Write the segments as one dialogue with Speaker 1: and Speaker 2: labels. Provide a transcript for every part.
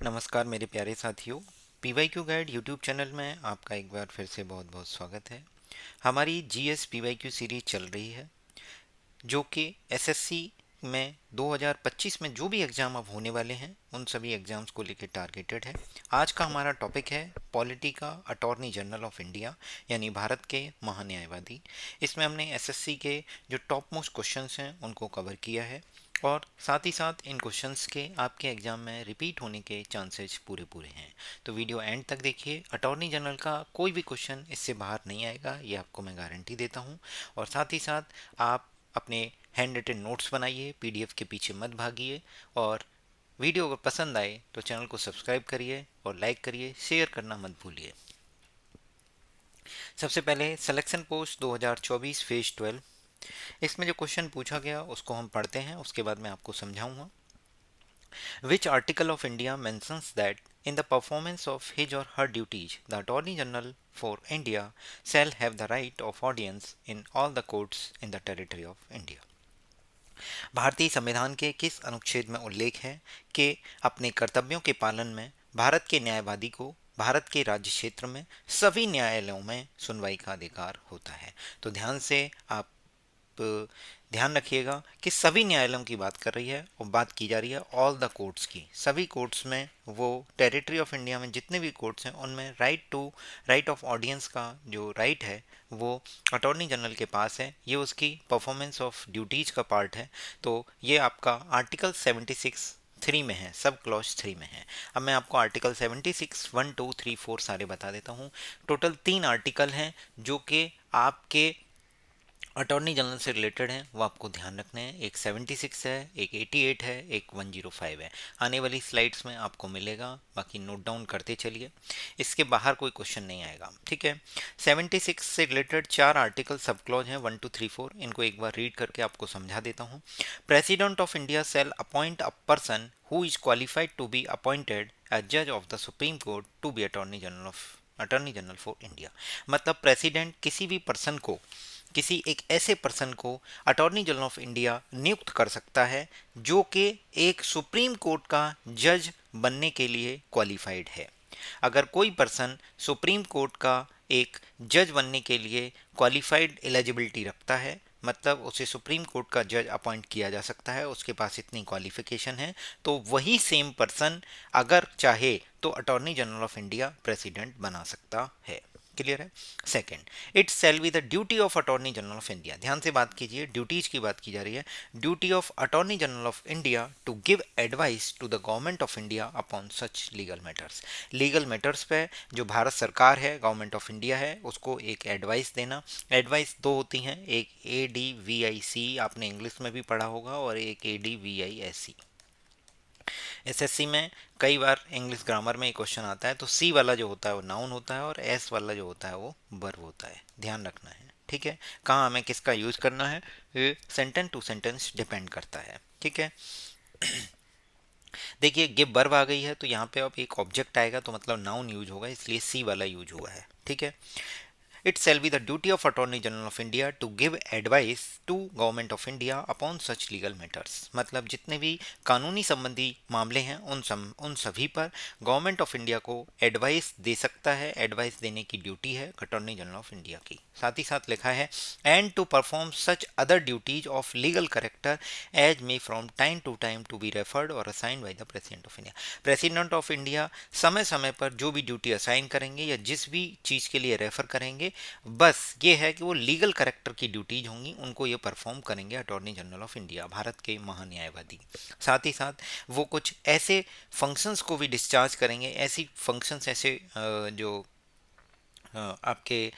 Speaker 1: नमस्कार मेरे प्यारे साथियों। पीवाईक्यू गाइड यूट्यूब चैनल में आपका एक बार फिर से बहुत बहुत स्वागत है। हमारी जीएस पीवाईक्यू सीरीज चल रही है जो कि एसएससी में 2025 में जो भी एग्ज़ाम अब होने वाले हैं उन सभी एग्ज़ाम्स को लेकर टारगेटेड है। आज का हमारा टॉपिक है पॉलिटी का अटॉर्नी जनरल ऑफ इंडिया, यानी भारत के महान्यायवादी। इसमें हमने एसएससी के जो टॉप मोस्ट क्वेश्चंस हैं उनको कवर किया है और साथ ही साथ इन क्वेश्चंस के आपके एग्जाम में रिपीट होने के चांसेस पूरे पूरे हैं। तो वीडियो एंड तक देखिए। अटॉर्नी जनरल का कोई भी क्वेश्चन इससे बाहर नहीं आएगा, ये आपको मैं गारंटी देता हूँ। और साथ ही साथ आप अपने हैंड रिटन नोट्स बनाइए, पीडीएफ के पीछे मत भागिए। और वीडियो अगर पसंद आए तो चैनल को सब्सक्राइब करिए और लाइक करिए, शेयर करना मत भूलिए। सबसे पहले सिलेक्शन पोस्ट 2024 फेज 12। इसमें जो क्वेश्चन पूछा गया उसको हम पढ़ते हैं, उसके बाद मैं आपको समझाऊंगा। Which article of India mentions that in the performance of his or her duties, the Attorney General for India shall have the right of audience in all the courts in the territory of India? भारतीय संविधान के किस अनुच्छेद में उल्लेख है कि अपने कर्तव्यों के पालन में भारत के न्यायवादी को भारत के राज्य क्षेत्र में सभी न्यायालयों में सुनवाई का अधिकार होता है? तो ध्यान से आप ध्यान रखिएगा कि सभी न्यायालयों की बात कर रही है और बात की जा रही है ऑल द कोर्ट्स की। सभी कोर्ट्स में, वो टेरिटरी ऑफ इंडिया में जितने भी कोर्ट्स हैं उनमें राइट ऑफ ऑडियंस का जो राइट है वो अटॉर्नी जनरल के पास है। ये उसकी परफॉर्मेंस ऑफ ड्यूटीज का पार्ट है। तो ये आपका आर्टिकल 76 3 में है, सब क्लॉज 3 में है। अब मैं आपको आर्टिकल 76 1 2 3 4 सारे बता देता हूँ। टोटल 3 आर्टिकल हैं जो कि आपके अटॉर्नी जनरल से रिलेटेड हैं, वो आपको ध्यान रखने हैं। एक 76 है, एक 88 है, एक 105 है। आने वाली स्लाइड्स में आपको मिलेगा, बाकी नोट डाउन करते चलिए। इसके बाहर कोई क्वेश्चन नहीं आएगा, ठीक है। 76 से रिलेटेड 4 आर्टिकल सब क्लॉज हैं, 1 2 3 4। इनको एक बार रीड करके आपको समझा देता हूँ। President of India shall appoint a person who is qualified to be appointed as जज of the supreme court to be attorney general for India. मतलब प्रेसिडेंट किसी भी पर्सन को, किसी एक ऐसे पर्सन को अटॉर्नी जनरल ऑफ इंडिया नियुक्त कर सकता है जो कि एक सुप्रीम कोर्ट का जज बनने के लिए क्वालिफाइड है। अगर कोई पर्सन सुप्रीम कोर्ट का एक जज बनने के लिए क्वालिफाइड एलिजिबिलिटी रखता है, मतलब उसे सुप्रीम कोर्ट का जज अपॉइंट किया जा सकता है, उसके पास इतनी क्वालिफिकेशन है, तो वही सेम पर्सन अगर चाहे तो attorney general of India president बना सकता है। क्लियर है। Second, it shall be the duty of attorney general of India. ध्यान से बात कीजिए, ड्यूटीज की बात की जा रही है। Duty of attorney general of India to give advice to the government of India upon such legal matters. Legal matters पे जो भारत सरकार है, गवर्नमेंट ऑफ इंडिया है, उसको एक एडवाइस देना। एडवाइस दो होती हैं, एक ADVIC आपने इंग्लिश में भी पढ़ा होगा और एक ADVISC। एसएससी में कई बार इंग्लिश ग्रामर में एक क्वेश्चन आता है, तो सी वाला जो होता है वो नाउन होता है और एस वाला जो होता है वो वर्ब होता है, ध्यान रखना है, ठीक है। कहाँ हमें किसका यूज करना है, ये सेंटेंस टू सेंटेंस डिपेंड करता है, ठीक है। देखिए गिव वर्ब आ गई है तो यहाँ पे अब एक ऑब्जेक्ट आएगा तो मतलब नाउन यूज होगा, इसलिए सी वाला यूज हुआ है, ठीक है। It shall be the duty of Attorney General of India to give advice to Government of India upon such legal matters। मतलब जितने भी कानूनी संबंधी मामले हैं उन सभी पर गवर्नमेंट ऑफ इंडिया को एडवाइस दे सकता है। एडवाइस देने की ड्यूटी है अटॉर्नी जनरल ऑफ इंडिया की। साथ ही साथ लिखा है and to perform such other duties of legal character as may from time to time to be referred or assigned by the president of India. President of India समय समय पर जो भी ड्यूटी असाइन करेंगे या जिस भी चीज़ के लिए रेफर करेंगे, बस ये है कि वो लीगल करेक्टर की ड्यूटीज होंगी, उनको ये परफॉर्म करेंगे attorney general of India, Bharat के महान्यायवादी। साथ ही साथ वो कुछ ऐसे फंक्शंस को भी डिस्चार्ज करेंगे, ऐसी फंक्शंस, ऐसे जो आपके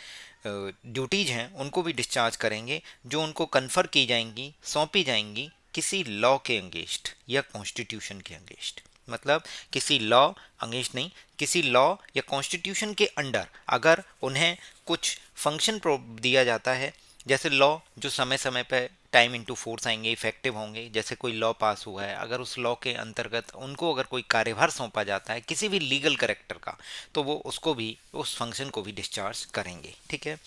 Speaker 1: ड्यूटीज हैं उनको भी डिस्चार्ज करेंगे जो उनको कन्फर की जाएंगी, सौंपी जाएंगी किसी लॉ के अगेंस्ट या कॉन्स्टिट्यूशन के अगेंस्ट। मतलब किसी लॉ अगेंस्ट नहीं, किसी लॉ या कॉन्स्टिट्यूशन के अंडर अगर उन्हें कुछ फंक्शन दिया जाता है जैसे लॉ जो समय समय पे टाइम इनटू फोर्स आएंगे, इफेक्टिव होंगे, जैसे कोई लॉ पास हुआ है, अगर उस लॉ के अंतर्गत उनको अगर कोई कार्यभार सौंपा जाता है किसी भी लीगल करेक्टर का, तो वो उसको भी, उस फंक्शन को भी डिस्चार्ज करेंगे। ठीक है।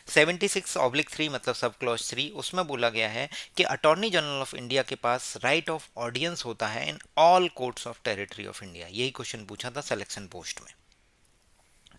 Speaker 1: 76/3 मतलब सब क्लॉज 3, उसमें बोला गया है कि अटॉर्नी जनरल ऑफ इंडिया के पास राइट ऑफ ऑडियंस होता है इन all courts of territory of India. यही क्वेश्चन पूछा था सिलेक्शन पोस्ट में।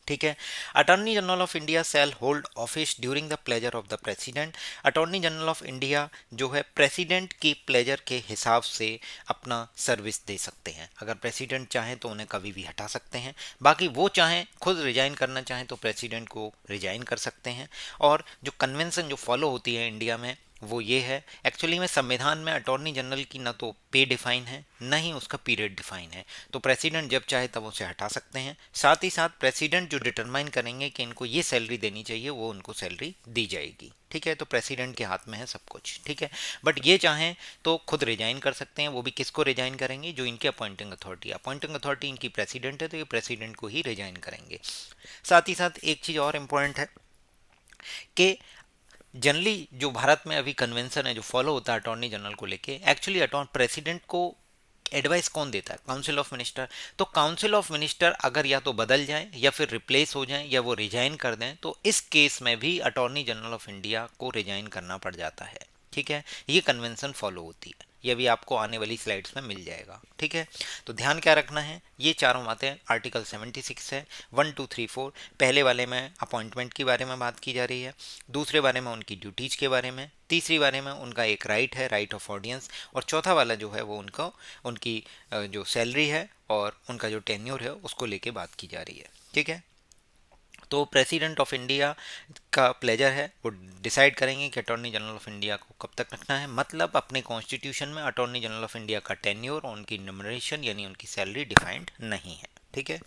Speaker 1: ठीक है। Attorney general of India shall hold office during the pleasure of the president. Attorney general of India जो है प्रेसिडेंट की प्लेजर के हिसाब से अपना सर्विस दे सकते हैं। अगर प्रेसिडेंट चाहें तो उन्हें कभी भी हटा सकते हैं, बाकी वो चाहें खुद रिजाइन करना चाहें तो प्रेसिडेंट को रिजाइन कर सकते हैं। और जो कन्वेंशन जो फॉलो होती है इंडिया में वो ये है, एक्चुअली में संविधान में अटॉर्नी जनरल की ना तो पे डिफाइन है ना ही उसका पीरियड डिफाइन है, तो प्रेसिडेंट जब चाहे तब उसे हटा सकते हैं। साथ ही साथ प्रेसिडेंट जो डिटरमाइन करेंगे कि इनको ये सैलरी देनी चाहिए वो उनको सैलरी दी जाएगी। ठीक है, तो प्रेसिडेंट के हाथ में है सब कुछ। ठीक है, बट ये चाहें तो खुद रिजाइन कर सकते हैं। वो भी किसको रिजाइन करेंगे? जो इनके अपॉइंटिंग अथॉरिटी, अपॉइंटिंग अथॉरिटी इनकी प्रेसिडेंट है तो ये प्रेसिडेंट को ही रिजाइन करेंगे। साथ ही साथ एक चीज़ और इम्पोर्टेंट है कि जनरली जो भारत में अभी कन्वेंशन है जो फॉलो होता है अटॉर्नी जनरल को लेके, एक्चुअली अटॉर्नी प्रेसिडेंट को एडवाइस कौन देता है? Council of minister. तो काउंसिल ऑफ मिनिस्टर अगर या तो बदल जाए या फिर रिप्लेस हो जाए या वो रिजाइन कर दें, तो इस केस में भी अटॉर्नी जनरल ऑफ इंडिया को रिजाइन करना पड़ जाता है। ठीक है, ये कन्वेंशन फॉलो होती है। ये भी आपको आने वाली स्लाइड्स में मिल जाएगा। ठीक है, तो ध्यान क्या रखना है, ये चारों बातें आर्टिकल 76 है। 1 2 3 4, पहले वाले में अपॉइंटमेंट के बारे में बात की जा रही है, दूसरे बारे में उनकी ड्यूटीज के बारे में, तीसरी बारे में उनका एक राइट है, राइट ऑफ ऑडियंस, और चौथा वाला जो है वो उनको उनकी जो सैलरी है और उनका जो टेन्योर है उसको लेके बात की जा रही है। ठीक है, तो प्रेसिडेंट ऑफ इंडिया का प्लेजर है, वो डिसाइड करेंगे कि अटॉर्नी जनरल ऑफ इंडिया को कब तक रखना है। मतलब अपने कॉन्स्टिट्यूशन में अटॉर्नी जनरल ऑफ इंडिया का टेन्योर और उनकी नमिनेशन यानी उनकी सैलरी डिफाइंड नहीं है। ठीक है,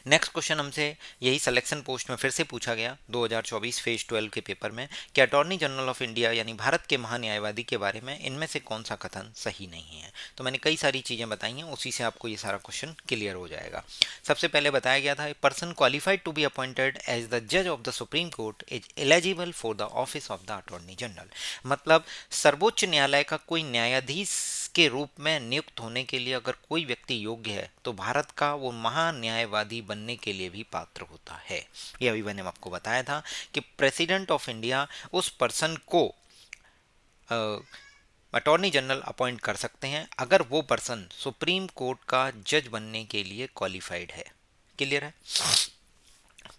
Speaker 1: नेक्स्ट क्वेश्चन हमसे यही सिलेक्शन पोस्ट में फिर से पूछा गया 2024 फेज 12 के पेपर में कि अटॉर्नी जनरल ऑफ इंडिया यानी भारत के महान्यायवादी के बारे में इनमें से कौन सा कथन सही नहीं है। तो मैंने कई सारी चीज़ें बताई हैं, उसी से आपको ये सारा क्वेश्चन क्लियर हो जाएगा। सबसे पहले बताया गया था, a person qualified to be appointed as the जज of the supreme court is eligible for the office of the attorney general. मतलब सर्वोच्च न्यायालय का कोई न्यायाधीश के रूप में नियुक्त होने के लिए अगर कोई व्यक्ति योग्य है तो भारत का वो महान्यायवादी बनने के लिए भी पात्र होता है। ये अभी मैंने आपको बताया था कि प्रेसिडेंट ऑफ इंडिया उस पर्सन को अटॉर्नी जनरल अपॉइंट कर सकते हैं अगर वो पर्सन सुप्रीम कोर्ट का जज बनने के लिए क्वालिफाइड है। क्लियर है?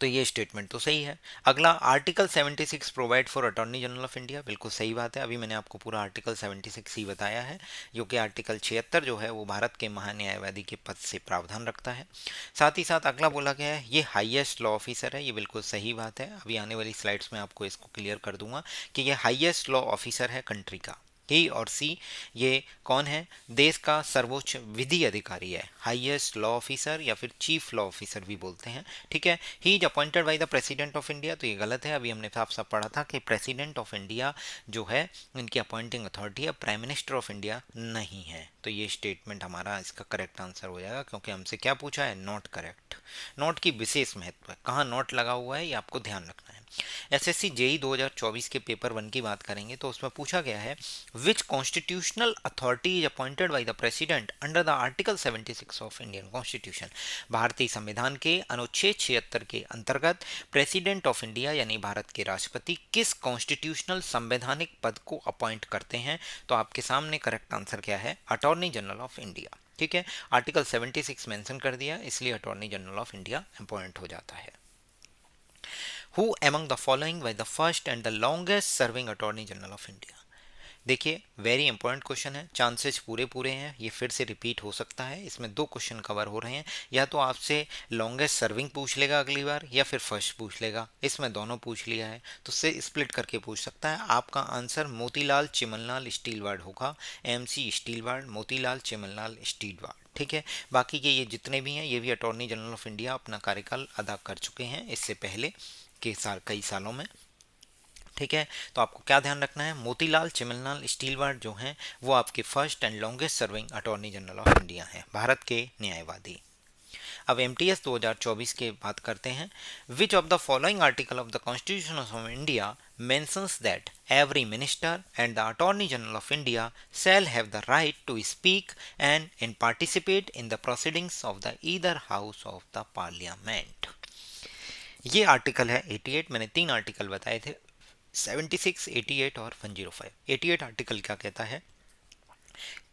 Speaker 1: तो ये स्टेटमेंट तो सही है। अगला, article 76 provide for attorney general of India, बिल्कुल सही बात है। अभी मैंने आपको पूरा आर्टिकल 76 ही बताया है, जो कि आर्टिकल 76 जो है वो भारत के महान्यायवादी के पद से प्रावधान रखता है। साथ ही साथ अगला बोला गया है ये हाईएस्ट लॉ ऑफिसर है, ये बिल्कुल सही बात है। अभी आने वाली स्लाइड्स में आपको इसको क्लियर कर दूंगा कि ये हाईएस्ट लॉ ऑफिसर है कंट्री का। ही और सी ये कौन है? देश का सर्वोच्च विधि अधिकारी है, हाईएस्ट लॉ ऑफिसर या फिर चीफ लॉ ऑफिसर भी बोलते हैं। ठीक है, he is appointed by the president of India, तो ये गलत है। अभी हमने साफ साफ पढ़ा था कि प्रेसिडेंट ऑफ इंडिया जो है इनकी अपॉइंटिंग अथॉरिटी है, प्राइम मिनिस्टर ऑफ इंडिया नहीं है। तो ये स्टेटमेंट हमारा इसका करेक्ट आंसर हो जाएगा, क्योंकि हमसे क्या पूछा है? Not correct. नोट की विशेष महत्व है, कहाँ नोट लगा हुआ है ये आपको ध्यान रखना है। एसएससी जेई 2024 के पेपर 1 की बात करेंगे तो उसमें पूछा गया है which constitutional authority is appointed by the president under the article 76 of Indian constitution. भारतीय संविधान के अनुच्छेद 76 के अंतर्गत प्रेसिडेंट ऑफ इंडिया यानी भारत के राष्ट्रपति किस कॉन्स्टिट्यूशनल संवैधानिक पद को अपॉइंट करते हैं? तो आपके सामने करेक्ट आंसर क्या है? Attorney general of India. ठीक है, आर्टिकल 76 मेंशन कर दिया, इसलिए attorney general of India appoint हो जाता है। Who among the following were the first and the longest serving Attorney General of India? देखिए, वेरी इंपॉर्टेंट क्वेश्चन है, चांसेस पूरे पूरे हैं ये फिर से रिपीट हो सकता है। इसमें दो क्वेश्चन कवर हो रहे हैं, या तो आपसे लॉन्गेस्ट सर्विंग पूछ लेगा अगली बार या फिर फर्स्ट पूछ लेगा। इसमें दोनों पूछ लिया है तो उससे स्प्लिट करके पूछ सकता है। आपका आंसर मोतीलाल चिमनलाल स्टीलवार्ड होगा, एमसी स्टीलवार्ड, मोतीलाल चिमनलाल स्टीलवार्ड। ठीक है, बाकी के ये जितने भी हैं ये भी अटॉर्नी जनरल ऑफ इंडिया अपना कार्यकाल अदा कर चुके हैं इससे पहले के कई सालों में। ठीक है, तो आपको क्या ध्यान रखना है? मोतीलाल चिमनलाल स्टीलवार्ड जो हैं वो आपके first and longest serving attorney general of India हैं, भारत के न्यायवादी। अब एमटीएस 2024 के बात करते हैं। विच of the following article of the constitution of India mentions that every minister and the attorney general of India shall have the right to speak and participate in the proceedings of the either house of the parliament। ये article है 88। मैंने 3 article बताए थे, 76, 88 और 105। 88 article क्या कहता है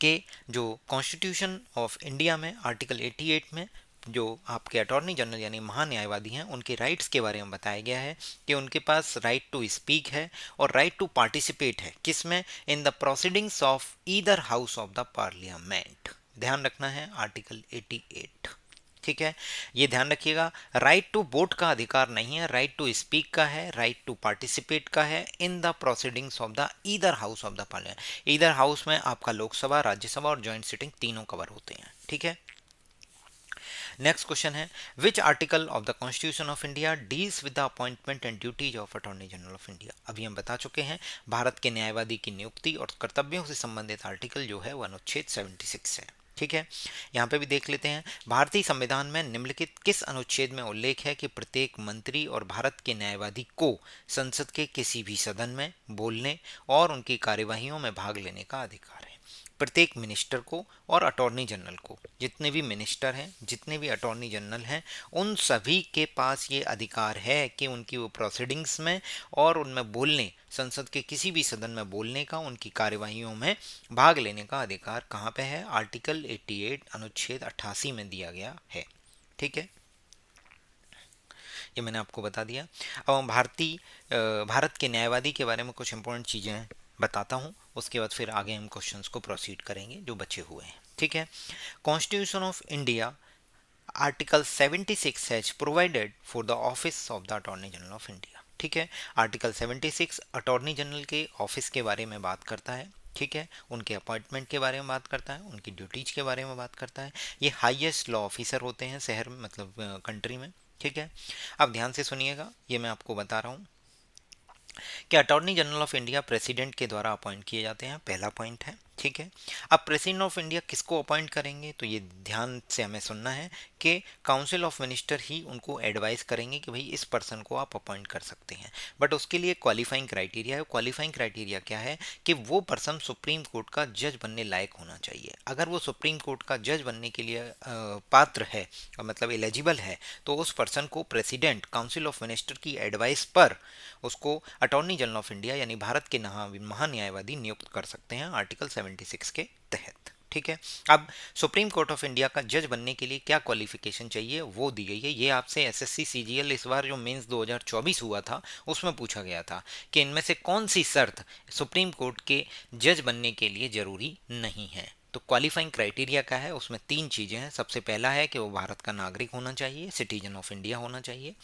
Speaker 1: कि जो कॉन्स्टिट्यूशन ऑफ इंडिया में आर्टिकल 88 में जो आपके अटॉर्नी जनरल यानी महान्यायवादी हैं उनके राइट्स के बारे में बताया गया है कि उनके पास राइट टू स्पीक है और राइट टू पार्टिसिपेट है, किसमें, इन the proceedings of either house of the parliament. ध्यान रखना है आर्टिकल 88, ठीक है, ये ध्यान रखिएगा। राइट टू वोट का अधिकार नहीं है, राइट टू स्पीक का है, राइट टू पार्टिसिपेट का है in the proceedings of the either house of the parliament. Either house में आपका लोकसभा, राज्यसभा और ज्वाइंट सिटिंग तीनों कवर होते हैं, ठीक है। नेक्स्ट क्वेश्चन है which article of the constitution of India deals with the appointment and duties of attorney general of India. अभी हम बता चुके हैं भारत के न्यायवादी की नियुक्ति और कर्तव्यों से संबंधित आर्टिकल जो है वह अनुच्छेद 76 है, ठीक है। यहाँ पे भी देख लेते हैं भारतीय संविधान में निम्नलिखित किस अनुच्छेद में उल्लेख है कि प्रत्येक मंत्री और भारत के न्यायवादी को संसद के किसी भी सदन में बोलने और उनकी कार्यवाहियों में भाग लेने का अधिकार है। प्रत्येक मिनिस्टर को और अटॉर्नी जनरल को, जितने भी मिनिस्टर हैं, जितने भी अटॉर्नी जनरल हैं, उन सभी के पास ये अधिकार है कि उनकी वो प्रोसीडिंग्स में और उनमें बोलने, संसद के किसी भी सदन में बोलने का, उनकी कार्यवाहियों में भाग लेने का अधिकार कहाँ पे है, आर्टिकल 88 अनुच्छेद 88 में दिया गया है, ठीक है। ये मैंने आपको बता दिया। अब हम भारत के न्यायवादी के बारे में कुछ इंपॉर्टेंट चीज़ें बताता हूँ, उसके बाद फिर आगे हम क्वेश्चंस को प्रोसीड करेंगे जो बचे हुए हैं, ठीक है। Constitution of India article 76 has provided for the office of the attorney general of India, ठीक है। आर्टिकल 76 अटॉर्नी जनरल के ऑफिस के बारे में बात करता है, ठीक है, उनके अपॉइंटमेंट के बारे में बात करता है, उनकी ड्यूटीज के बारे में बात करता है। ये हाईएस्ट लॉ ऑफिसर होते हैं शहर में, मतलब कंट्री में, ठीक है। अब ध्यान से सुनिएगा, ये मैं आपको बता रहा हूँ कि attorney general of India president के द्वारा अपॉइंट किए जाते हैं, पहला पॉइंट है, ठीक है। अब प्रेसिडेंट ऑफ इंडिया किसको अपॉइंट करेंगे, तो ये ध्यान से हमें सुनना है कि काउंसिल ऑफ मिनिस्टर ही उनको एडवाइस करेंगे कि भाई इस पर्सन को आप अपॉइंट कर सकते हैं, बट उसके लिए क्वालिफाइंग क्राइटेरिया है। क्वालिफाइंग क्राइटेरिया क्या है कि वो पर्सन सुप्रीम कोर्ट का जज बनने लायक होना चाहिए। अगर वो सुप्रीम कोर्ट का जज बनने के लिए पात्र है, मतलब एलिजिबल है, तो उस पर्सन को प्रेसिडेंट काउंसिल ऑफ मिनिस्टर की एडवाइस पर उसको अटॉर्नी जनरल ऑफ इंडिया यानी भारत के महान्यायवादी नियुक्त कर सकते हैं आर्टिकल 76 के तहत, ठीक है। अब सुप्रीम कोर्ट ऑफ इंडिया का जज बनने के लिए क्या क्वालिफिकेशन चाहिए वो दी गई है। ये आपसे एसएससी सीजीएल इस बार जो मेंस 2024 हुआ था उसमें पूछा गया था कि इनमें से कौन सी शर्त सुप्रीम कोर्ट के जज बनने के लिए जरूरी नहीं है। तो क्वालिफाइंग क्राइटेरिया क्या है, उसमें 3 चीज़ें हैं। सबसे पहला है कि वो भारत का नागरिक होना चाहिए, सिटीजन ऑफ इंडिया होना चाहिए।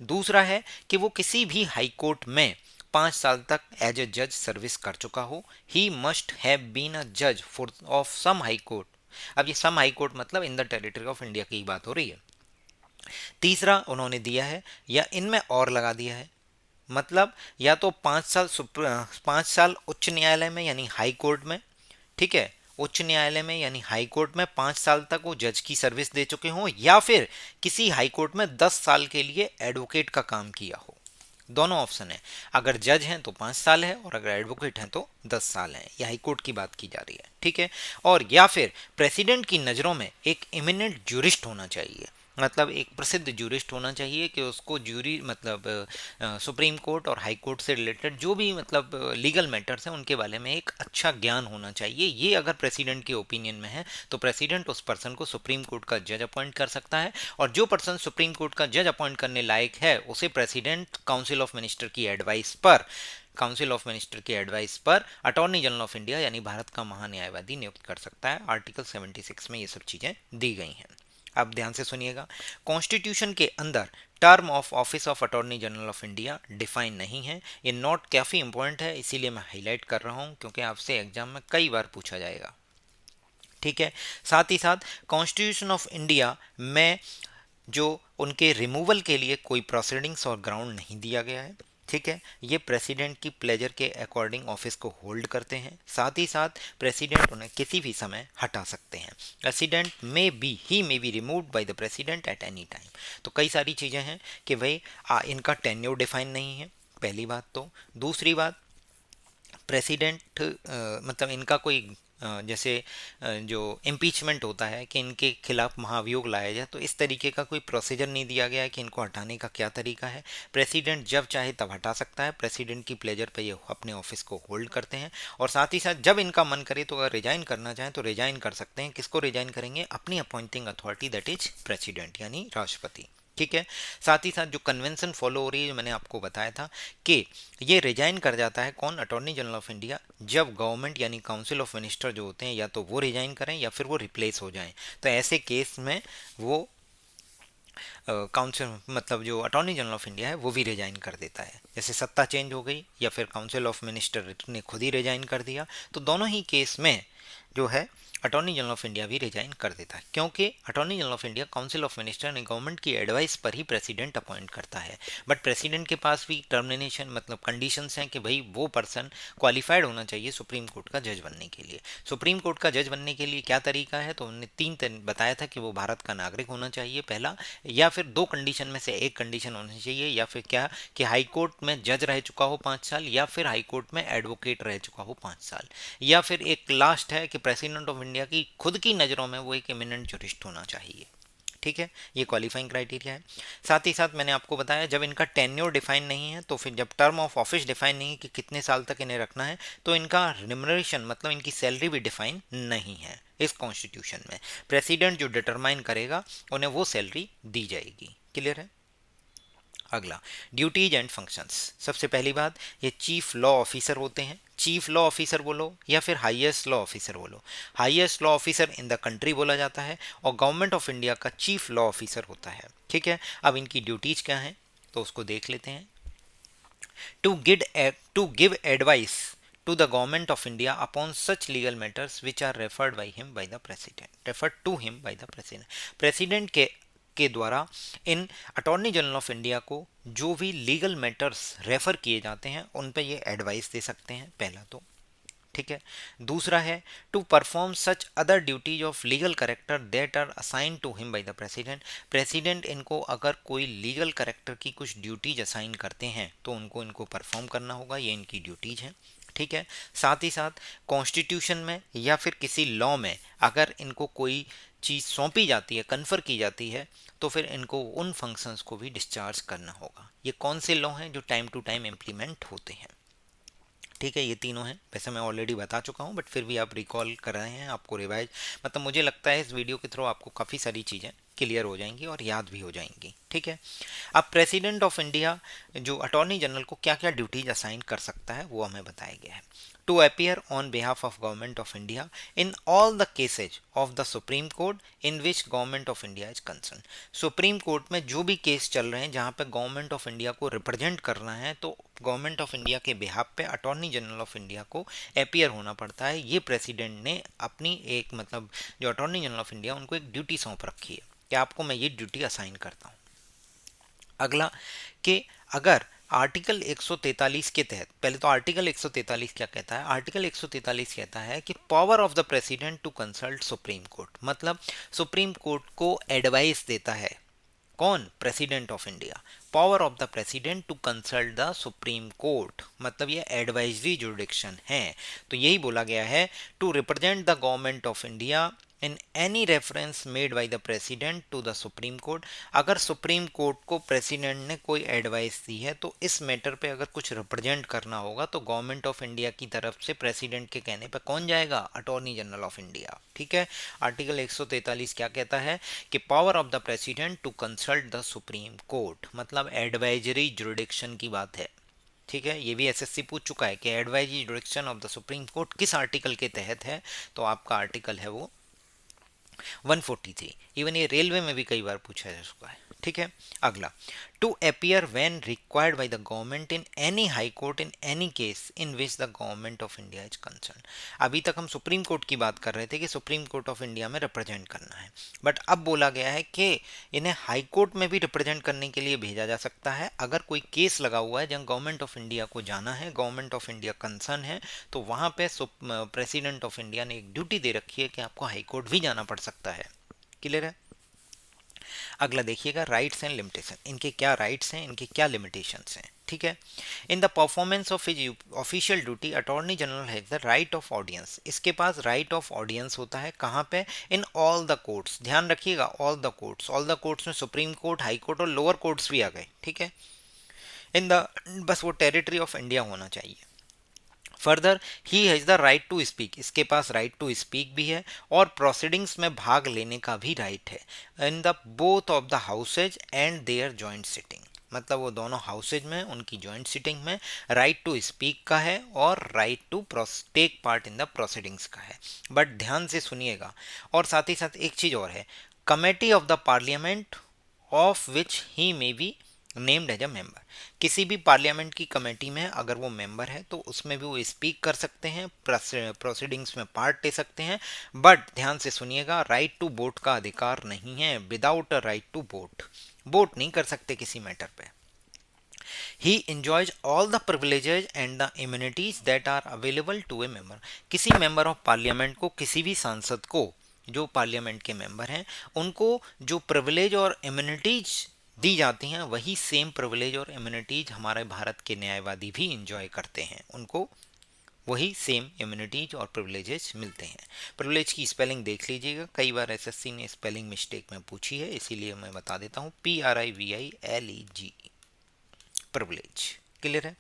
Speaker 1: दूसरा है कि वो किसी भी हाई कोर्ट में 5 साल तक एज ए जज सर्विस कर चुका हो। He must have been a जज for of some high court. अब ये सम हाई कोर्ट मतलब in the territory of India की बात हो रही है। तीसरा उन्होंने दिया है या इनमें और लगा दिया है, मतलब या तो 5 साल उच्च न्यायालय में यानी हाई कोर्ट में, ठीक है, उच्च न्यायालय में यानी हाई कोर्ट में 5 साल तक वो जज की सर्विस दे चुके हों, या फिर किसी हाई कोर्ट में 10 साल के लिए एडवोकेट का काम किया हो। दोनों ऑप्शन है। अगर जज हैं तो 5 साल है और अगर एडवोकेट हैं तो 10 साल है। यह हाई कोर्ट की बात की जा रही है, ठीक है। और या फिर प्रेसिडेंट की नज़रों में एक इमिनेंट ज्यूरिस्ट होना चाहिए, मतलब एक प्रसिद्ध ज्यूरिस्ट होना चाहिए कि उसको ज्यूरी मतलब सुप्रीम कोर्ट और हाई कोर्ट से रिलेटेड जो भी मतलब लीगल मैटर्स हैं उनके बारे में एक अच्छा ज्ञान होना चाहिए। ये अगर प्रेसिडेंट के ओपिनियन में है तो प्रेसिडेंट उस पर्सन को सुप्रीम कोर्ट का जज अपॉइंट कर सकता है, और जो पर्सन सुप्रीम कोर्ट का जज अपॉइंट करने लायक है उसे प्रेसिडेंट काउंसिल ऑफ मिनिस्टर की एडवाइस पर अटॉर्नी जनरल ऑफ इंडिया यानी भारत का महान्यायवादी नियुक्त कर सकता है। आर्टिकल 76 में ये सब चीज़ें दी गई हैं। अब ध्यान से सुनिएगा, कॉन्स्टिट्यूशन के अंदर term of office of attorney general of India define नहीं है। ये नोट काफ़ी इंपॉर्टेंट है, इसीलिए मैं हाईलाइट कर रहा हूँ क्योंकि आपसे एग्जाम में कई बार पूछा जाएगा, ठीक है। साथ ही साथ कॉन्स्टिट्यूशन ऑफ इंडिया में जो उनके रिमूवल के लिए कोई प्रोसीडिंग्स और ग्राउंड नहीं दिया गया है, ठीक है, ये प्रेसिडेंट की प्लेजर के अकॉर्डिंग ऑफिस को होल्ड करते हैं। साथ ही साथ प्रेसिडेंट उन्हें किसी भी समय हटा सकते हैं। President may be removed by the president at any time. तो कई सारी चीज़ें हैं कि भाई इनका टेन्योर डिफाइन नहीं है, पहली बात तो। दूसरी बात, प्रेसिडेंट मतलब इनका कोई जैसे जो इम्पीचमेंट होता है कि इनके खिलाफ महाभियोग लाया जाए, तो इस तरीके का कोई प्रोसीजर नहीं दिया गया है कि इनको हटाने का क्या तरीका है। प्रेसिडेंट जब चाहे तब हटा सकता है, प्रेसिडेंट की प्लेजर पे ये अपने ऑफिस को होल्ड करते हैं। और साथ ही साथ जब इनका मन करे तो अगर रिजाइन करना चाहें तो रिजाइन कर सकते हैं। किसको रिजाइन करेंगे? अपनी appointing authority, that is president यानी राष्ट्रपति। ठीक है, साथ ही साथ जो कन्वेंशन फॉलो हो रही है, जो मैंने आपको बताया था कि ये रिजाइन कर जाता है कौन? अटॉर्नी जनरल ऑफ इंडिया, जब गवर्नमेंट यानी काउंसिल ऑफ मिनिस्टर जो होते हैं या तो वो रिजाइन करें या फिर वो रिप्लेस हो जाएं। तो ऐसे केस में वो काउंसिल मतलब जो अटॉर्नी जनरल ऑफ इंडिया है वो भी रिजाइन कर देता है। जैसे सत्ता चेंज हो गई या फिर काउंसिल ऑफ मिनिस्टर ने खुद ही रिजाइन कर दिया, तो दोनों ही केस में जो है अटॉर्नी जनरल ऑफ इंडिया भी रिजाइन कर देता है, क्योंकि attorney general of India council of minister ने गवर्नमेंट की एडवाइस पर ही प्रेसिडेंट अपॉइंट करता है। बट प्रेसिडेंट के पास भी टर्मिनेशन मतलब कंडीशंस हैं कि भाई वो पर्सन क्वालिफाइड होना चाहिए सुप्रीम कोर्ट का जज बनने के लिए। सुप्रीम कोर्ट का जज बनने के लिए क्या तरीका है? तो उन्होंने बताया था कि वो भारत का नागरिक होना चाहिए पहला, या फिर दो कंडीशन में से एक कंडीशन होनी चाहिए, या फिर क्या कि हाई कोर्ट में जज रह चुका हो 5 साल, या फिर हाई कोर्ट में एडवोकेट रह चुका हो 5 साल, या फिर एक लास्ट है कि प्रेसिडेंट ऑफ इंडिया की खुद की नज़रों में वो एक एमिनेंट जूरिस्ट होना चाहिए। ठीक है, ये क्वालिफाइंग क्राइटेरिया है। साथ ही साथ मैंने आपको बताया जब इनका टेन्योर डिफाइन नहीं है, तो फिर जब टर्म ऑफ ऑफिस डिफाइन नहीं है कि कितने साल तक इन्हें रखना है, तो इनका रिम्यूनरेशन मतलब इनकी सैलरी भी डिफाइन नहीं है इस कॉन्स्टिट्यूशन में। प्रेसिडेंट जो डिटरमाइन करेगा उन्हें वो सैलरी दी जाएगी। क्लियर है? अगला, ड्यूटीज एंड फंक्शंस। सबसे पहली बात, ये चीफ लॉ ऑफिसर होते हैं। चीफ लॉ ऑफिसर बोलो या फिर हाईएस्ट लॉ ऑफिसर बोलो, highest law officer in the country बोला जाता है और गवर्नमेंट ऑफ इंडिया का चीफ लॉ ऑफिसर होता है। ठीक है, अब इनकी ड्यूटीज क्या हैं तो उसको देख लेते हैं। To give advice to the government of India upon such legal matters which are referred by him by the president, referred to him by the president। President के द्वारा इन अटॉर्नी जनरल ऑफ इंडिया को जो भी legal matters refer किए जाते हैं उन पे ये एडवाइस दे सकते हैं, पहला तो। ठीक है, दूसरा है to perform such other duties of legal character that are assign to him by the president. President इनको अगर कोई लीगल करेक्टर की कुछ ड्यूटीज असाइन करते हैं तो इनको परफॉर्म करना होगा, ये इनकी ड्यूटीज हैं। ठीक है, साथ ही साथ कॉन्स्टिट्यूशन में या फिर किसी लॉ में अगर इनको कोई चीज़ सौंपी जाती है, कन्फर की जाती है, तो फिर इनको उन फंक्शंस को भी डिस्चार्ज करना होगा। ये कौन से लॉ हैं जो टाइम टू टाइम इम्प्लीमेंट होते हैं? ठीक है, ये तीनों हैं। वैसे मैं ऑलरेडी बता चुका हूँ बट फिर भी आप रिकॉल कर रहे हैं, आपको रिवाइज मतलब मुझे लगता है इस वीडियो के थ्रू आपको काफ़ी सारी चीज़ें क्लियर हो जाएंगी और याद भी हो जाएंगी। ठीक है, अब प्रेसिडेंट ऑफ इंडिया जो अटॉर्नी जनरल को क्या क्या ड्यूटीज असाइन कर सकता है वो हमें बताया गया है। To appear on behalf of government of India in all the cases of the supreme court in which government of India is concern. Supreme court में जो भी केस चल रहे हैं जहाँ पे गवर्नमेंट ऑफ इंडिया को रिप्रेजेंट करना है, तो गवर्नमेंट ऑफ इंडिया के बिहाफ पे अटॉर्नी जनरल ऑफ इंडिया को अपियर होना पड़ता है। ये प्रेसिडेंट ने अपनी एक मतलब जो अटॉर्नी जनरल ऑफ इंडिया उनको एक ड्यूटी सौंप रखी है कि आपको मैं ये ड्यूटी असाइन करता हूँ। अगला कि अगर आर्टिकल 143 के तहत, पहले तो आर्टिकल 143 क्या कहता है? आर्टिकल 143 कहता है कि power of the president to consult supreme court, मतलब सुप्रीम कोर्ट को एडवाइस देता है कौन? President of India. Power of the president to consult the supreme court, मतलब ये एडवाइजरी जुरिडिक्शन है। तो यही बोला गया है to represent the government of India in any reference made by the president to the supreme court. अगर supreme court को प्रेसिडेंट ने कोई एडवाइस दी है तो इस मैटर पे अगर कुछ रिप्रेजेंट करना होगा तो गवर्नमेंट ऑफ इंडिया की तरफ से प्रेसिडेंट के कहने पे कौन जाएगा? Attorney general of India. ठीक है, आर्टिकल 143 क्या कहता है कि power of the president to consult the supreme court, मतलब एडवाइजरी जुरिडिक्शन की बात है। ठीक है, ये भी एसएससी पूछ चुका है कि advisory jurisdiction of the supreme court किस आर्टिकल के तहत है, तो आपका आर्टिकल है वो 143। इवन ये रेलवे में भी कई बार पूछा जा चुका है। ठीक है। अगला, to appear when required by the government in any high court in any case in which the government of India is concern. अभी तक हम सुप्रीम कोर्ट की बात कर रहे थे कि सुप्रीम कोर्ट ऑफ इंडिया में रिप्रेजेंट करना है, बट अब बोला गया है कि इन्हें हाई कोर्ट में भी रिप्रेजेंट करने के लिए भेजा जा सकता है। अगर कोई केस लगा हुआ है जहाँ गवर्नमेंट ऑफ इंडिया को जाना है, गवर्नमेंट ऑफ इंडिया कंसर्न है, तो वहाँ पे प्रेसिडेंट ऑफ इंडिया ने एक ड्यूटी दे रखी है कि आपको हाई कोर्ट भी जाना पड़ सकता है। क्लियर है। अगला देखिएगा, राइट्स एंड लिमिटेशन। इनके क्या राइट्स हैं, इनके क्या लिमिटेशंस हैं, ठीक है। In the performance of his official duty attorney general has the right of audience. इसके पास राइट ऑफ ऑडियंस होता है कहाँ पे, इन ऑल द कोर्ट्स। ध्यान रखिएगा, all the courts. All the courts में सुप्रीम कोर्ट, हाई कोर्ट और लोअर कोर्ट्स भी आ गए, ठीक है। इन द, बस वो टेरिटरी ऑफ इंडिया होना चाहिए। Further he has the right to speak. इसके पास राइट टू स्पीक भी है और प्रोसीडिंग्स में भाग लेने का भी राइट है in the both of the houses and their joint sitting. मतलब वो दोनों हाउसेज में उनकी जॉइंट सिटिंग में राइट टू स्पीक का है और right to take part in the proceedings का है। बट ध्यान से सुनिएगा, और साथ ही साथ एक चीज़ और है, committee of the parliament of which he may be named as a member. किसी भी पार्लियामेंट की कमेटी में अगर वो मेंबर है तो उसमें भी वो स्पीक कर सकते हैं, प्रोसीडिंग्स में पार्ट ले सकते हैं। बट ध्यान से सुनिएगा, राइट टू वोट का अधिकार नहीं है। Without a right to vote, vote नहीं कर सकते किसी मैटर पे। He enjoys all the privileges and the immunities that are available to a member। किसी मेंबर ऑफ पार्लियामेंट को, किसी भी सांसद को, जो पार्लियामेंट के मेंबर हैं, उनको जो प्रिविलेज और इम्यूनिटीज दी जाती हैं, वही सेम प्रिविलेज और इम्यूनिटीज हमारे भारत के न्यायवादी भी इंजॉय करते हैं। उनको वही सेम इम्यूनिटीज और प्रिविलेजेस मिलते हैं। प्रिविलेज की स्पेलिंग देख लीजिएगा, कई बार एसएससी ने स्पेलिंग मिस्टेक में पूछी है, इसीलिए मैं बता देता हूँ, PRIVILEG, प्रिविलेज। क्लियर है।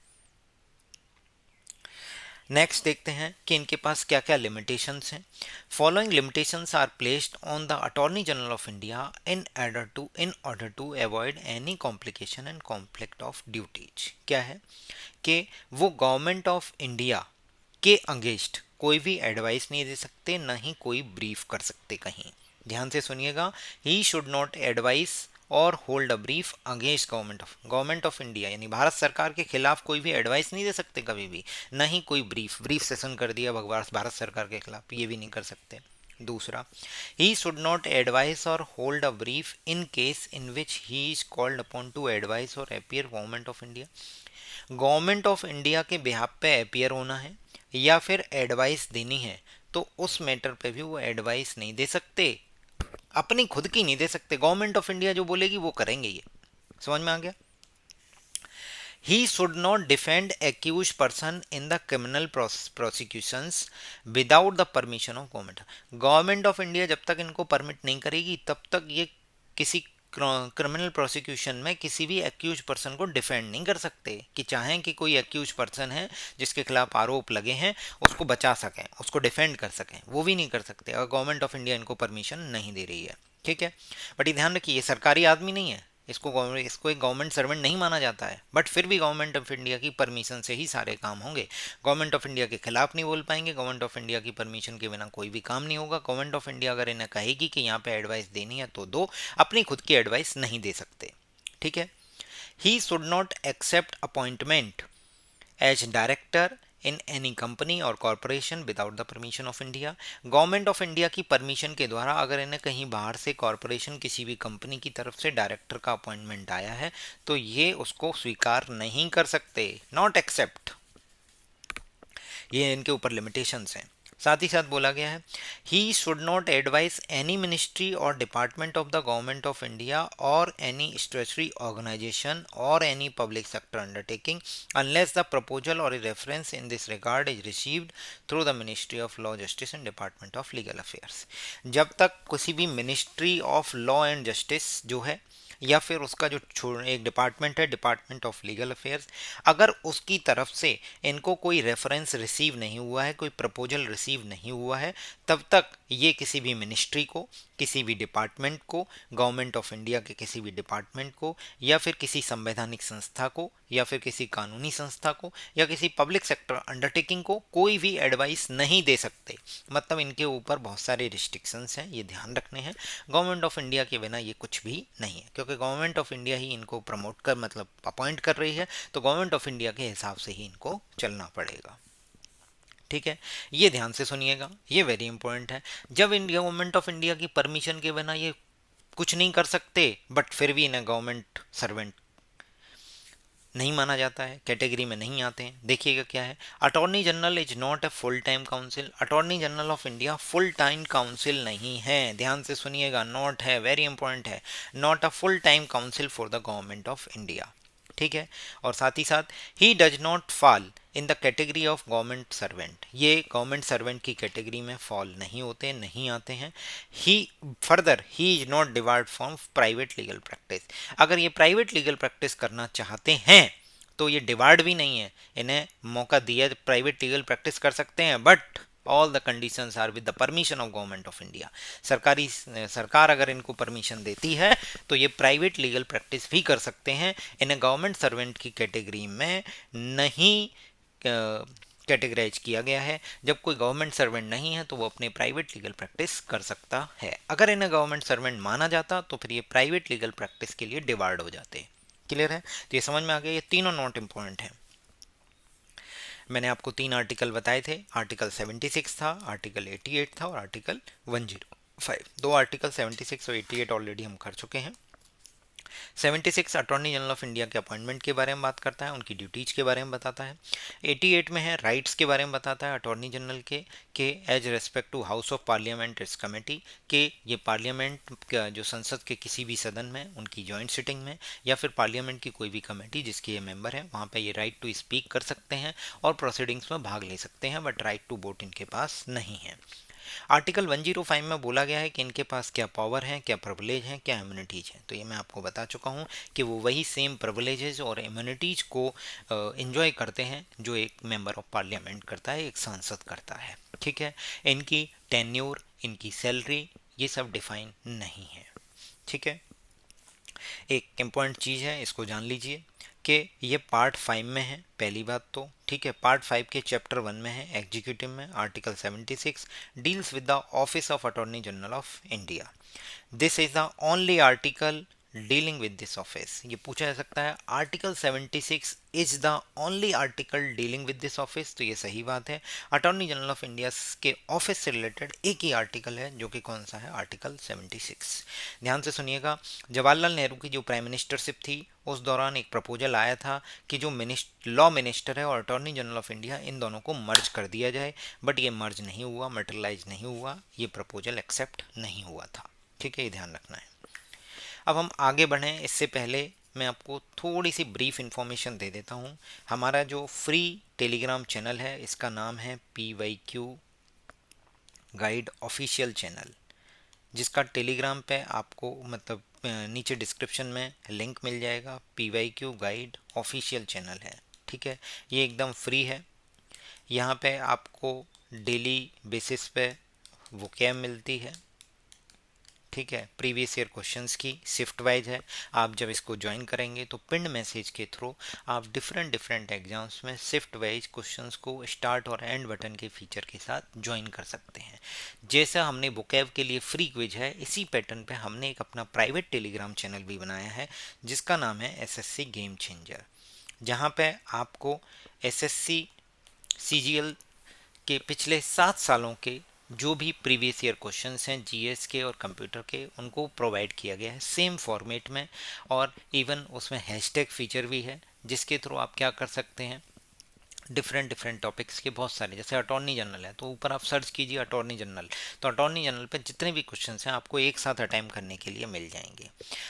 Speaker 1: नेक्स्ट देखते हैं कि इनके पास क्या क्या लिमिटेशंस हैं। Following limitations are placed on the attorney general of India in order to avoid any complication and conflict of duties. क्या है कि वो गवर्नमेंट ऑफ इंडिया के अगेंस्ट कोई भी एडवाइस नहीं दे सकते, ना ही कोई ब्रीफ कर सकते कहीं। ध्यान से सुनिएगा, ही should not advise or hold a brief against government of India, यानी भारत सरकार के खिलाफ कोई भी एडवाइस नहीं दे सकते कभी भी, ना ही कोई ब्रीफ सेशन कर दिया भारत सरकार के खिलाफ, ये भी नहीं कर सकते। दूसरा, he should not advise or hold a brief in case in which he is called upon to advise or appear government of India. Government of India के बिहाफ पे अपियर होना है या फिर एडवाइस देनी है, तो उस मैटर पे भी वो एडवाइस नहीं दे सकते, अपनी खुद की नहीं दे सकते। गवर्नमेंट ऑफ इंडिया जो बोलेगी वो करेंगे। ये समझ में आ गया। He should not defend accuse person in the criminal prosecutions without the permission of government. Government of India जब तक इनको परमिट नहीं करेगी तब तक ये किसी क्रिमिनल प्रोसिक्यूशन में किसी भी एक्यूज पर्सन को डिफेंड नहीं कर सकते, कि चाहें कि कोई एक्यूज पर्सन है जिसके खिलाफ आरोप लगे हैं उसको बचा सकें, उसको डिफेंड कर सकें, वो भी नहीं कर सकते अगर गवर्नमेंट ऑफ इंडिया इनको परमिशन नहीं दे रही है। ठीक है। बट ये ध्यान रखिए, ये सरकारी आदमी नहीं है, इसको एक गवर्नमेंट सर्वेंट नहीं माना जाता है, बट फिर भी गवर्नमेंट ऑफ इंडिया की परमिशन से ही सारे काम होंगे। गवर्नमेंट ऑफ इंडिया के खिलाफ नहीं बोल पाएंगे, गवर्नमेंट ऑफ इंडिया की परमिशन के बिना कोई भी काम नहीं होगा। गवर्नमेंट ऑफ इंडिया अगर इन्हें कहेगी कि यहाँ पे एडवाइस देनी है तो दो, अपनी खुद की एडवाइस नहीं दे सकते। ठीक है। He should not accept appointment as director in any company or corporation without the permission of India. Government of India की परमिशन के द्वारा अगर इन्हें कहीं बाहर से कॉरपोरेशन, किसी भी कंपनी की तरफ से डायरेक्टर का अपॉइंटमेंट आया है तो ये उसको स्वीकार नहीं कर सकते, नॉट एक्सेप्ट। ये इनके ऊपर लिमिटेशंस हैं। साथ ही साथ बोला गया है, he should not advise any ministry or department of the government of India or any statutory organisation or any public sector undertaking unless the proposal or reference in this regard is received through the ministry of law justice and department of legal affairs. जब तक किसी भी ministry of law and justice जो है या फिर उसका जो एक डिपार्टमेंट है, डिपार्टमेंट ऑफ लीगल अफेयर्स, अगर उसकी तरफ से इनको कोई रेफरेंस रिसीव नहीं हुआ है, कोई प्रपोजल रिसीव नहीं हुआ है, तब तक ये किसी भी मिनिस्ट्री को, किसी भी डिपार्टमेंट को, गवर्नमेंट ऑफ इंडिया के किसी भी डिपार्टमेंट को, या फिर किसी संवैधानिक संस्था को, या फिर किसी कानूनी संस्था को, या किसी पब्लिक सेक्टर अंडरटेकिंग को कोई भी एडवाइस नहीं दे सकते। मतलब इनके ऊपर बहुत सारे रिस्ट्रिक्शंस हैं, ये ध्यान रखने हैं। गवर्नमेंट ऑफ इंडिया के बिना ये कुछ भी नहीं है, क्योंकि गवर्नमेंट ऑफ इंडिया ही इनको प्रमोट कर मतलब अपॉइंट कर रही है, तो गवर्नमेंट ऑफ इंडिया के हिसाब से ही इनको चलना पड़ेगा। ठीक है, ये ध्यान से सुनिएगा, ये वेरी इंपॉर्टेंट है। जब इन गवर्नमेंट ऑफ इंडिया की परमिशन के बिना ये कुछ नहीं कर सकते, बट फिर भी इन्हें गवर्नमेंट सर्वेंट नहीं माना जाता है, कैटेगरी में नहीं आते हैं। देखिएगा क्या है, attorney general is not a full time council. Attorney general of India full time council नहीं है, ध्यान से सुनिएगा, नॉट है, वेरी इंपॉर्टेंट है, not a full time counsel for the government of India. ठीक है, और साथ ही साथ he does not fall in the category of government servant, ये गवर्नमेंट सर्वेंट की कैटेगरी में फॉल नहीं होते, नहीं आते हैं। ही further he is not debarred from private legal practice. अगर ये प्राइवेट लीगल प्रैक्टिस करना चाहते हैं तो ये डिवार्ड भी नहीं है, इन्हें मौका दिया प्राइवेट लीगल प्रैक्टिस कर सकते हैं, but all the conditions are with the permission of government of India. सरकार अगर इनको परमिशन देती है तो ये प्राइवेट लीगल प्रैक्टिस भी कर सकते हैं, इन्हें गवर्नमेंट सर्वेंट की कैटेगरी में नहीं कैटेगराइज किया गया है। जब कोई गवर्नमेंट सर्वेंट नहीं है तो वो अपने प्राइवेट लीगल प्रैक्टिस कर सकता है। अगर इन्हें गवर्नमेंट सर्वेंट माना जाता तो फिर ये प्राइवेट लीगल प्रैक्टिस के लिए डिवार्ड हो जाते। क्लियर है, तो ये समझ में आ गया, ये तीनों नॉट इंपॉर्टेंट हैं। मैंने आपको 3 आर्टिकल बताए थे, आर्टिकल 76 था, आर्टिकल 88 था और आर्टिकल 105। 2 आर्टिकल 76 और 88 ऑलरेडी हम कर चुके हैं। 76 अटॉर्नी जनरल ऑफ इंडिया के अपॉइंटमेंट के बारे में बात करता है, उनकी ड्यूटीज के बारे में बताता है। 88 में है राइट्स के बारे में बताता है अटॉर्नी जनरल के as respect to house of parliament its committee, के ये पार्लियामेंट का जो संसद के किसी भी सदन में उनकी जॉइंट सिटिंग में, या फिर पार्लियामेंट की कोई भी कमेटी जिसके ये मेंबर है वहाँ पे ये राइट टू स्पीक कर सकते हैं और प्रोसीडिंग्स में भाग ले सकते हैं, बट राइट टू वोट इनके पास नहीं है। आर्टिकल 105 में बोला गया है कि इनके पास क्या पावर है, क्या प्रिविलेज है, क्या इम्यूनिटीज है। तो ये मैं आपको बता चुका हूँ कि वो वही सेम प्रिविलेजेस और इम्यूनिटीज को एंजॉय करते हैं जो एक मेंबर ऑफ पार्लियामेंट करता है, एक सांसद करता है। ठीक है, इनकी टेन्योर, इनकी सैलरी, ये सब डिफाइन नहीं है। ठीक है, एक इम्पॉर्टेंट चीज़ है, इसको जान लीजिए कि ये पार्ट 5 में है, पहली बात तो। ठीक है, पार्ट 5 के चैप्टर 1 में है, एग्जीक्यूटिव में, article 76 deals with the office of attorney general of India. This is the only article dealing with this office. ये पूछा जा सकता है, article 76 is the only article dealing with this office, तो ये सही बात है। अटॉर्नी जनरल ऑफ इंडिया के ऑफिस से रिलेटेड एक ही आर्टिकल है, जो कि कौन सा है, आर्टिकल 76। ध्यान से सुनिएगा, जवाहरलाल नेहरू की जो प्राइम मिनिस्टरशिप थी उस दौरान एक प्रपोजल आया था कि जो लॉ मिनिस्टर है और अटॉर्नी जनरल ऑफ इंडिया, इन दोनों को मर्ज कर दिया जाए, बट ये मर्ज नहीं हुआ, मटेरियलाइज नहीं हुआ, ये प्रपोजल एक्सेप्ट नहीं हुआ था। ठीक है, ये ध्यान रखना है। अब हम आगे बढ़ें इससे पहले मैं आपको थोड़ी सी ब्रीफ इंफॉर्मेशन दे देता हूँ। हमारा जो फ्री टेलीग्राम चैनल है इसका नाम है PYQ गाइड ऑफिशियल चैनल, जिसका टेलीग्राम पे आपको मतलब नीचे डिस्क्रिप्शन में लिंक मिल जाएगा। PYQ गाइड ऑफिशियल चैनल है। ठीक है, ये एकदम फ्री है। यहाँ पे आपको डेली बेसिस पे वोकैब मिलती है। ठीक है, प्रीवियस ईयर क्वेश्चंस की शिफ्ट वाइज है। आप जब इसको ज्वाइन करेंगे तो पिंड मैसेज के थ्रू आप डिफरेंट एग्जाम्स में शिफ्ट वाइज क्वेश्चंस को स्टार्ट और एंड बटन के फीचर के साथ ज्वाइन कर सकते हैं। जैसा हमने वोकैब के लिए फ्री क्विज है, इसी पैटर्न पे हमने एक अपना प्राइवेट टेलीग्राम चैनल भी बनाया है जिसका नाम है SSC गेम चेंजर, जहाँ पे आपको SSC CGL के पिछले 7 सालों के जो भी प्रीवियस ईयर क्वेश्चंस हैं GS के और कंप्यूटर के, उनको प्रोवाइड किया गया है सेम फॉर्मेट में, और इवन उसमें हैशटैग फीचर भी है जिसके थ्रू आप क्या कर सकते हैं, डिफरेंट टॉपिक्स के बहुत सारे, जैसे अटॉर्नी जनरल है तो ऊपर आप सर्च कीजिए अटॉर्नी जनरल, तो अटॉर्नी जनरल पे जितने भी क्वेश्चंस हैं आपको एक साथ अटेम्प्ट करने के लिए मिल जाएंगे।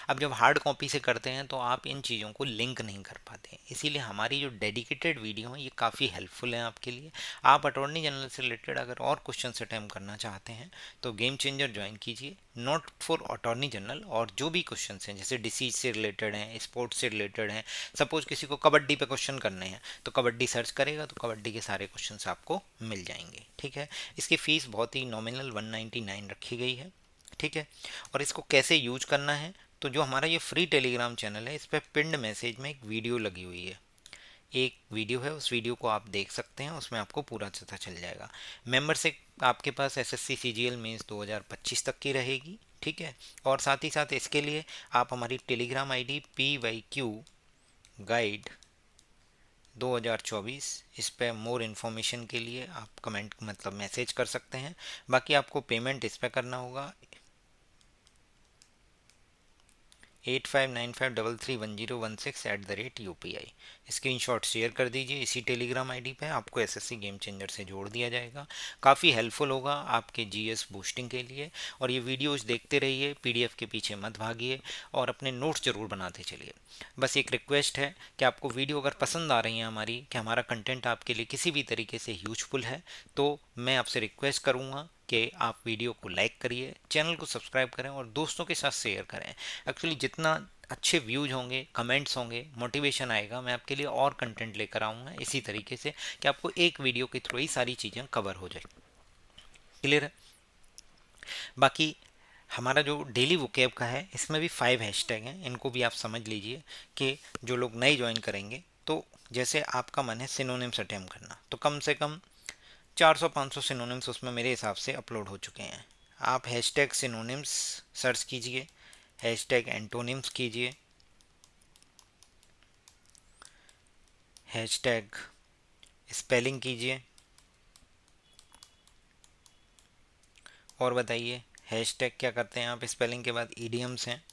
Speaker 1: अब जब हार्ड कॉपी से करते हैं तो आप इन चीज़ों को लिंक नहीं कर पाते, इसीलिए हमारी जो डेडिकेटेड वीडियो है ये काफ़ी हेल्पफुल है आपके लिए। आप अटॉर्नी जनरल से रिलेटेड अगर और क्वेश्चन अटेम्प्ट करना चाहते हैं तो गेम चेंजर ज्वाइन कीजिए, नॉट फॉर अटॉर्नी जनरल, और जो भी क्वेश्चन हैं जैसे डिसीज से रिलेटेड हैं, स्पोर्ट्स से रिलेटेड हैं, सपोज किसी को कबड्डी पे क्वेश्चन करने हैं तो कबड्डी सर्च करेगा तो कबड्डी के सारे क्वेश्चंस आपको मिल जाएंगे। ठीक है, इसकी फ़ीस बहुत ही नॉमिनल 199 रखी गई है। ठीक है, और इसको कैसे यूज करना है, तो जो हमारा ये फ्री टेलीग्राम चैनल है, इस पर पिंड मैसेज में एक वीडियो लगी हुई है, एक वीडियो है, उस वीडियो को आप देख सकते हैं, उसमें आपको पूरा पता चल जाएगा। मेंबरशिप आपके पास एसएससी सीजीएल मेंस 2025 तक की रहेगी। ठीक है, और साथ ही साथ इसके लिए आप हमारी टेलीग्राम आईडी PYQ गाइड 2024 इस पे मोर इन्फॉर्मेशन के लिए आप कमेंट मतलब मैसेज कर सकते हैं। बाकी आपको पेमेंट इस पे करना होगा 8595331016 स्क्रीनशॉट शेयर कर दीजिए इसी टेलीग्राम आईडी पे, आपको एसएससी गेम चेंजर से जोड़ दिया जाएगा। काफ़ी हेल्पफुल होगा आपके जीएस बूस्टिंग के लिए। और ये वीडियोस देखते रहिए, पीडीएफ के पीछे मत भागिए और अपने नोट्स जरूर बनाते चलिए। बस एक रिक्वेस्ट है कि आपको वीडियो अगर पसंद आ रही है हमारी, कि हमारा कंटेंट आपके लिए किसी भी तरीके से यूजफुल है, तो मैं आपसे रिक्वेस्ट करूँगा कि आप वीडियो को लाइक करिए, चैनल को सब्सक्राइब करें और दोस्तों के साथ शेयर करें। एक्चुअली जितना अच्छे व्यूज होंगे, कमेंट्स होंगे, मोटिवेशन आएगा, मैं आपके लिए और कंटेंट लेकर आऊँगा इसी तरीके से कि आपको एक वीडियो के थ्रू ही सारी चीज़ें कवर हो जाए। क्लियर है? बाकी हमारा जो डेली वोकैब का है, इसमें भी 5 हैशटैग हैं, इनको भी आप समझ लीजिए कि जो लोग नए ज्वाइन करेंगे, तो जैसे आपका मन है सिनोनिम्स अटेम्प्ट करना, तो कम से कम 400-500 सिनोनिम्स उसमें मेरे हिसाब से अपलोड हो चुके हैं। आप हैशटैग सिनोनिम्स सर्च कीजिए, हैशटैग एंटोनिम्स कीजिए, हैशटैग स्पेलिंग कीजिए, और बताइए हैशटैग क्या करते हैं आप स्पेलिंग के बाद? ईडियम्स हैं,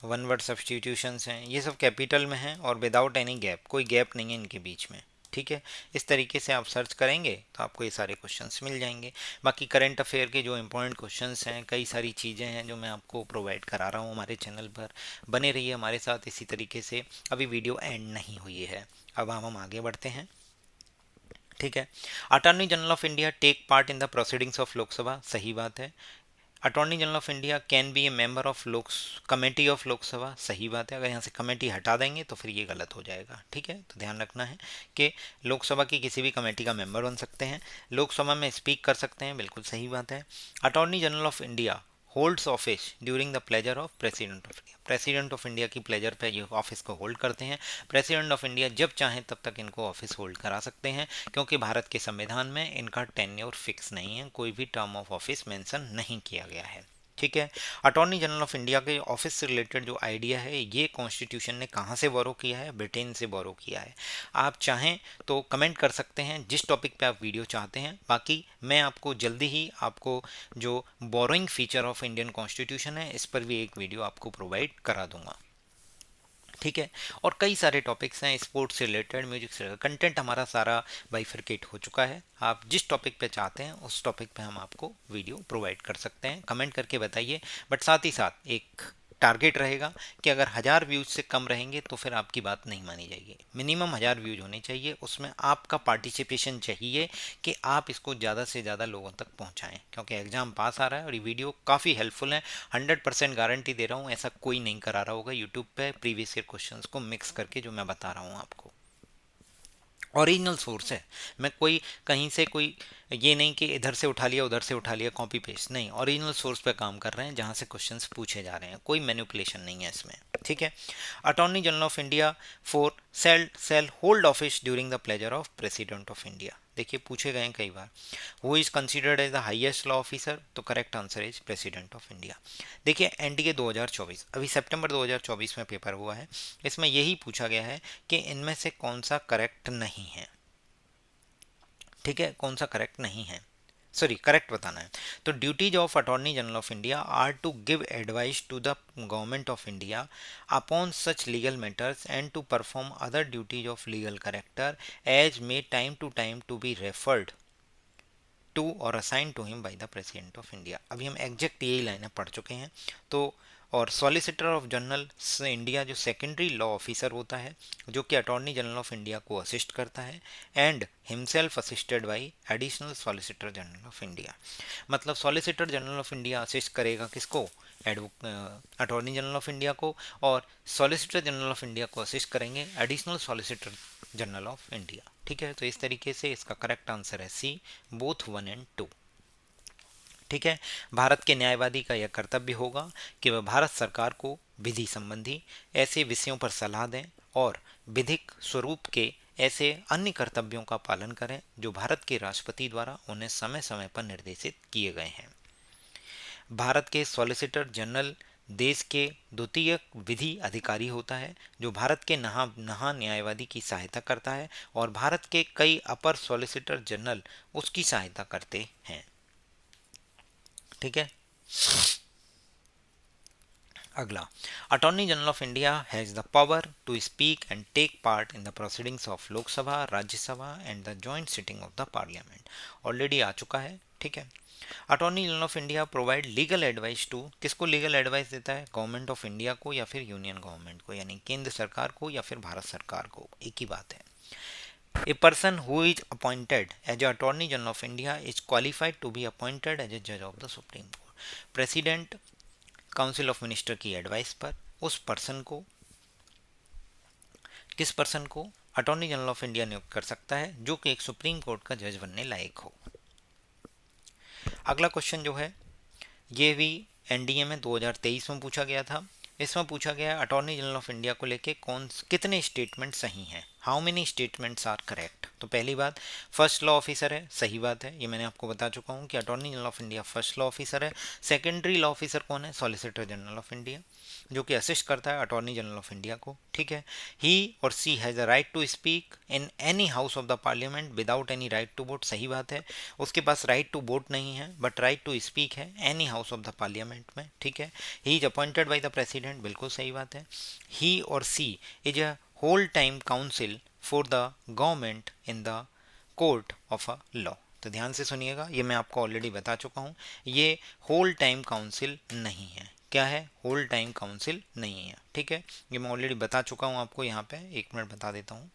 Speaker 1: वन वर्ड सब्स्टिट्यूशंस हैं, ये सब कैपिटल में हैं और विदाउट एनी गैप, कोई गैप नहीं है इनके बीच में। ठीक है, इस तरीके से आप सर्च करेंगे तो आपको ये सारे क्वेश्चंस मिल जाएंगे। बाकी करंट अफेयर के जो इंपॉर्टेंट क्वेश्चंस हैं, कई सारी चीज़ें हैं जो मैं आपको प्रोवाइड करा रहा हूँ हमारे चैनल पर। बने रहिए हमारे साथ इसी तरीके से। अभी वीडियो एंड नहीं हुई है, अब हम आगे बढ़ते हैं। ठीक है, attorney general of India take part in the proceedings of Lok Sabha, सही बात है। Attorney general of India can be a member of Lok committee of Lok Sabha, सही बात है। अगर यहाँ से कमेटी हटा देंगे तो फिर ये गलत हो जाएगा। ठीक है, तो ध्यान रखना है कि लोकसभा की किसी भी कमेटी का मेंबर बन सकते हैं, लोकसभा में स्पीक कर सकते हैं, बिल्कुल सही बात है। Attorney general of India holds office during the pleasure of president of India, president of India की प्लेजर पे ये ऑफिस को होल्ड करते हैं। प्रेसिडेंट ऑफ इंडिया जब चाहें तब तक इनको ऑफिस होल्ड करा सकते हैं, क्योंकि भारत के संविधान में इनका टेन्योर फिक्स नहीं है, कोई भी टर्म ऑफ ऑफिस मेंशन नहीं किया गया है। ठीक है, अटॉर्नी जनरल ऑफ इंडिया के ऑफिस से रिलेटेड जो आइडिया है, ये कॉन्स्टिट्यूशन ने कहाँ से बोरो किया है? ब्रिटेन से बोरो किया है। आप चाहें तो कमेंट कर सकते हैं जिस टॉपिक पे आप वीडियो चाहते हैं। बाकी मैं आपको जल्दी ही आपको जो borrowing feature of Indian constitution है, इस पर भी एक वीडियो आपको प्रोवाइड करा दूंगा। ठीक है, और कई सारे टॉपिक्स हैं स्पोर्ट्स से रिलेटेड, म्यूजिक से रिलेटेड, कंटेंट हमारा सारा बाइफरकेट हो चुका है। आप जिस टॉपिक पे चाहते हैं उस टॉपिक पे हम आपको वीडियो प्रोवाइड कर सकते हैं, कमेंट करके बताइए। बट साथ ही साथ एक टारगेट रहेगा कि अगर 1000 व्यूज से कम रहेंगे तो फिर आपकी बात नहीं मानी जाएगी। मिनिमम 1000 व्यूज होने चाहिए, उसमें आपका पार्टिसिपेशन चाहिए कि आप इसको ज़्यादा से ज़्यादा लोगों तक पहुंचाएं, क्योंकि एग्जाम पास आ रहा है और ये वीडियो काफ़ी हेल्पफुल है। 100% गारंटी दे रहा हूँ, ऐसा कोई नहीं करा रहा होगा यूट्यूब पे प्रीवियस ईयर क्वेश्चंस को मिक्स करके जो मैं बता रहा हूँ आपको। ओरिजिनल सोर्स है, मैं कोई कहीं से कोई ये नहीं कि इधर से उठा लिया उधर से उठा लिया कॉपी पेस्ट नहीं, ओरिजिनल सोर्स पे काम कर रहे हैं जहाँ से क्वेश्चंस पूछे जा रहे हैं, कोई मैनिपुलेशन नहीं है इसमें। ठीक है, attorney general of India shall hold office during the pleasure of president of India, देखिए पूछे गए हैं कई बार। Who is considered as the highest law officer, तो correct answer is president of India. देखिए एनडीए 2024 अभी सितंबर 2024 में पेपर हुआ है, इसमें यही पूछा गया है कि इनमें से कौन सा करेक्ट नहीं है। ठीक है, कौन सा करेक्ट नहीं है, सॉरी करेक्ट बताना है। तो duties of attorney general of India are to give advice to the government of India upon such legal matters and to perform other duties of legal character as may time to be referred to or assign to him by the president of India. अभी हम exact यही लाइनें पढ़ चुके हैं। तो और solicitor of general India जो सेकेंडरी लॉ ऑफिसर होता है, जो कि अटॉर्नी जनरल ऑफ इंडिया को असिस्ट करता है, and himself assisted by additional solicitor general of India. मतलब solicitor general of India assist करेगा किसको? अटॉर्नी जनरल ऑफ इंडिया को, और सॉलिसिटर जनरल ऑफ इंडिया को असिस्ट करेंगे additional solicitor general of India. ठीक है, तो इस तरीके से इसका करेक्ट आंसर है सी, बोथ 1 एंड 2। ठीक है, भारत के न्यायवादी का यह कर्तव्य होगा कि वह भारत सरकार को विधि संबंधी ऐसे विषयों पर सलाह दें और विधिक स्वरूप के ऐसे अन्य कर्तव्यों का पालन करें जो भारत के राष्ट्रपति द्वारा उन्हें समय समय पर निर्देशित किए गए हैं। भारत के सॉलिसिटर जनरल देश के द्वितीय विधि अधिकारी होता है जो भारत के नहा न्यायवादी की सहायता करता है और भारत के कई अपर सॉलिसिटर जनरल उसकी सहायता करते हैं। ठीक है, अगला, attorney general of India has the power to speak and take part in the proceedings of Lok Sabha, Rajya Sabha and the joint sitting of the parliament. Already आ चुका है। ठीक है, attorney general of India provide legal advice to, किसको legal advice देता है? Government of India को या फिर यूनियन गवर्नमेंट को, यानी केंद्र सरकार को या फिर भारत सरकार को, एक ही बात है। A person who is appointed as a Attorney General of India is qualified to be appointed as a judge of the Supreme Court. President council of minister की एडवाइस पर उस पर्सन को, किस पर्सन को अटॉर्नी जनरल ऑफ इंडिया नियुक्त कर सकता है जो कि एक सुप्रीम कोर्ट का जज बनने लायक हो। अगला क्वेश्चन जो है ये भी एनडीए में 2023 में पूछा गया था। इसमें पूछा गया अटॉर्नी जनरल ऑफ इंडिया को लेके कितने स्टेटमेंट सही हैं, how many statements are correct. तो पहली बात, फर्स्ट लॉ ऑफिसर है, सही बात है, ये मैंने आपको बता चुका हूँ कि attorney general of India first law officer है। सेकेंडरी लॉ ऑफिसर कौन है? सॉलिसिटर जनरल ऑफ इंडिया, जो कि असिस्ट करता है अटॉर्नी जनरल ऑफ इंडिया को। ठीक है, he or she has a right to speak in any house of the parliament without any right to vote, सही बात है। उसके पास राइट टू वोट नहीं है बट राइट टू स्पीक है any house of the parliament में। ठीक है, he is appointed by the president, बिल्कुल सही बात है। He or she is a whole time counsel for the government in the court of a law. तो ध्यान से सुनिएगा, ये मैं आपको ऑलरेडी बता चुका हूँ, ये होल टाइम काउंसिल नहीं है। क्या है? होल टाइम काउंसिल नहीं है। ठीक है, ये मैं ऑलरेडी बता चुका हूँ आपको, यहाँ पे एक मिनट बता देता हूँ।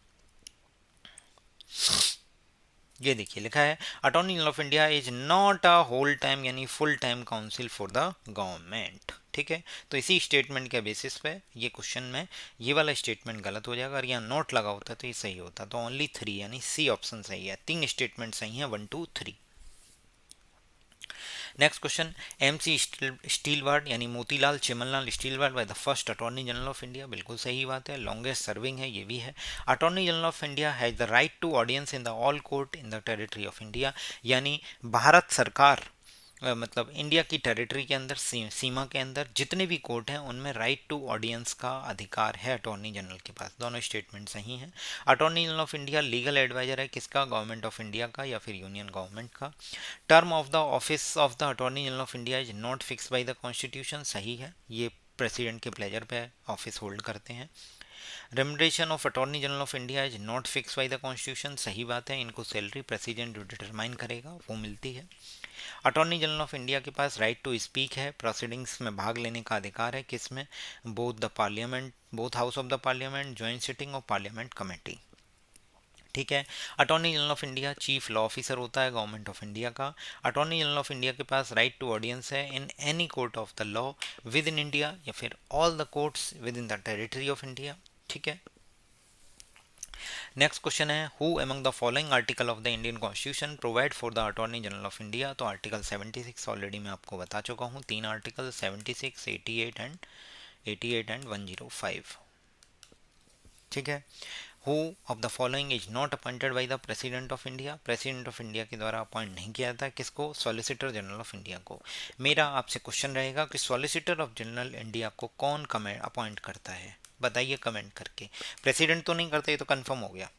Speaker 1: ये देखिए लिखा है attorney general of India is not a whole time यानी full time counsel for the government. ठीक है, तो इसी स्टेटमेंट के बेसिस पे ये क्वेश्चन में ये वाला स्टेटमेंट गलत हो जाएगा, अगर यहाँ नोट लगा होता तो ये सही होता। तो ओनली 3 यानी सी ऑप्शन सही है, 3 स्टेटमेंट सही है, 1 2 3। नेक्स्ट क्वेश्चन, एमसी स्टीलवार्ड यानी Motilal Chimanlal Setalvad by the first attorney general of India, बिल्कुल सही बात है, लॉन्गेस्ट सर्विंग है, ये भी है। Attorney general of India has the right to audience in the all court in the territory of India, यानी भारत सरकार मतलब इंडिया की टेरिटरी के अंदर सीमा के अंदर जितने भी कोर्ट हैं उनमें राइट टू ऑडियंस का अधिकार है अटॉर्नी जनरल के पास। दोनों स्टेटमेंट सही हैं। Attorney general of India legal adviser है किसका? गवर्नमेंट ऑफ इंडिया का या फिर यूनियन गवर्नमेंट का। Term of the office of the attorney general of India is not fix by the constitution, सही है, ये प्रेसिडेंट के प्लेजर पे ऑफिस होल्ड करते हैं। Remuneration of attorney general of India is not fix by the constitution, सही बात है, इनको सैलरी प्रेसिडेंट जो डिटरमाइन करेगा वो मिलती है। अटॉर्नी जनरल ऑफ इंडिया के पास राइट टू स्पीक है, प्रोसीडिंग्स में भाग लेने का अधिकार है, किसमें? Both the parliament, both house of the parliament, joint sitting of parliament committee. ठीक है, attorney general of India chief law officer होता है गवर्नमेंट ऑफ इंडिया का। अटॉर्नी जनरल ऑफ इंडिया के पास राइट टू ऑडियंस है in any court of the law with in India या फिर all the courts with in the territory of India. ठीक है, next question है who among the following article of the Indian constitution provide for the attorney general of India. तो article 76 already मैं आपको बता चुका हूँ, 3 आर्टिकल 76, 88 एंड 105। ठीक है, who of the following is not appointed by the president of India, president of India के द्वारा अपॉइंट नहीं किया था, किसको? सॉलिसिटर जनरल ऑफ इंडिया को। मेरा आपसे क्वेश्चन रहेगा कि सॉलिसिटर ऑफ जनरल इंडिया को कौन कमेंट अपॉइंट करता है, बताइए कमेंट करके। प्रेसिडेंट तो नहीं करते, ये तो कंफर्म हो गया।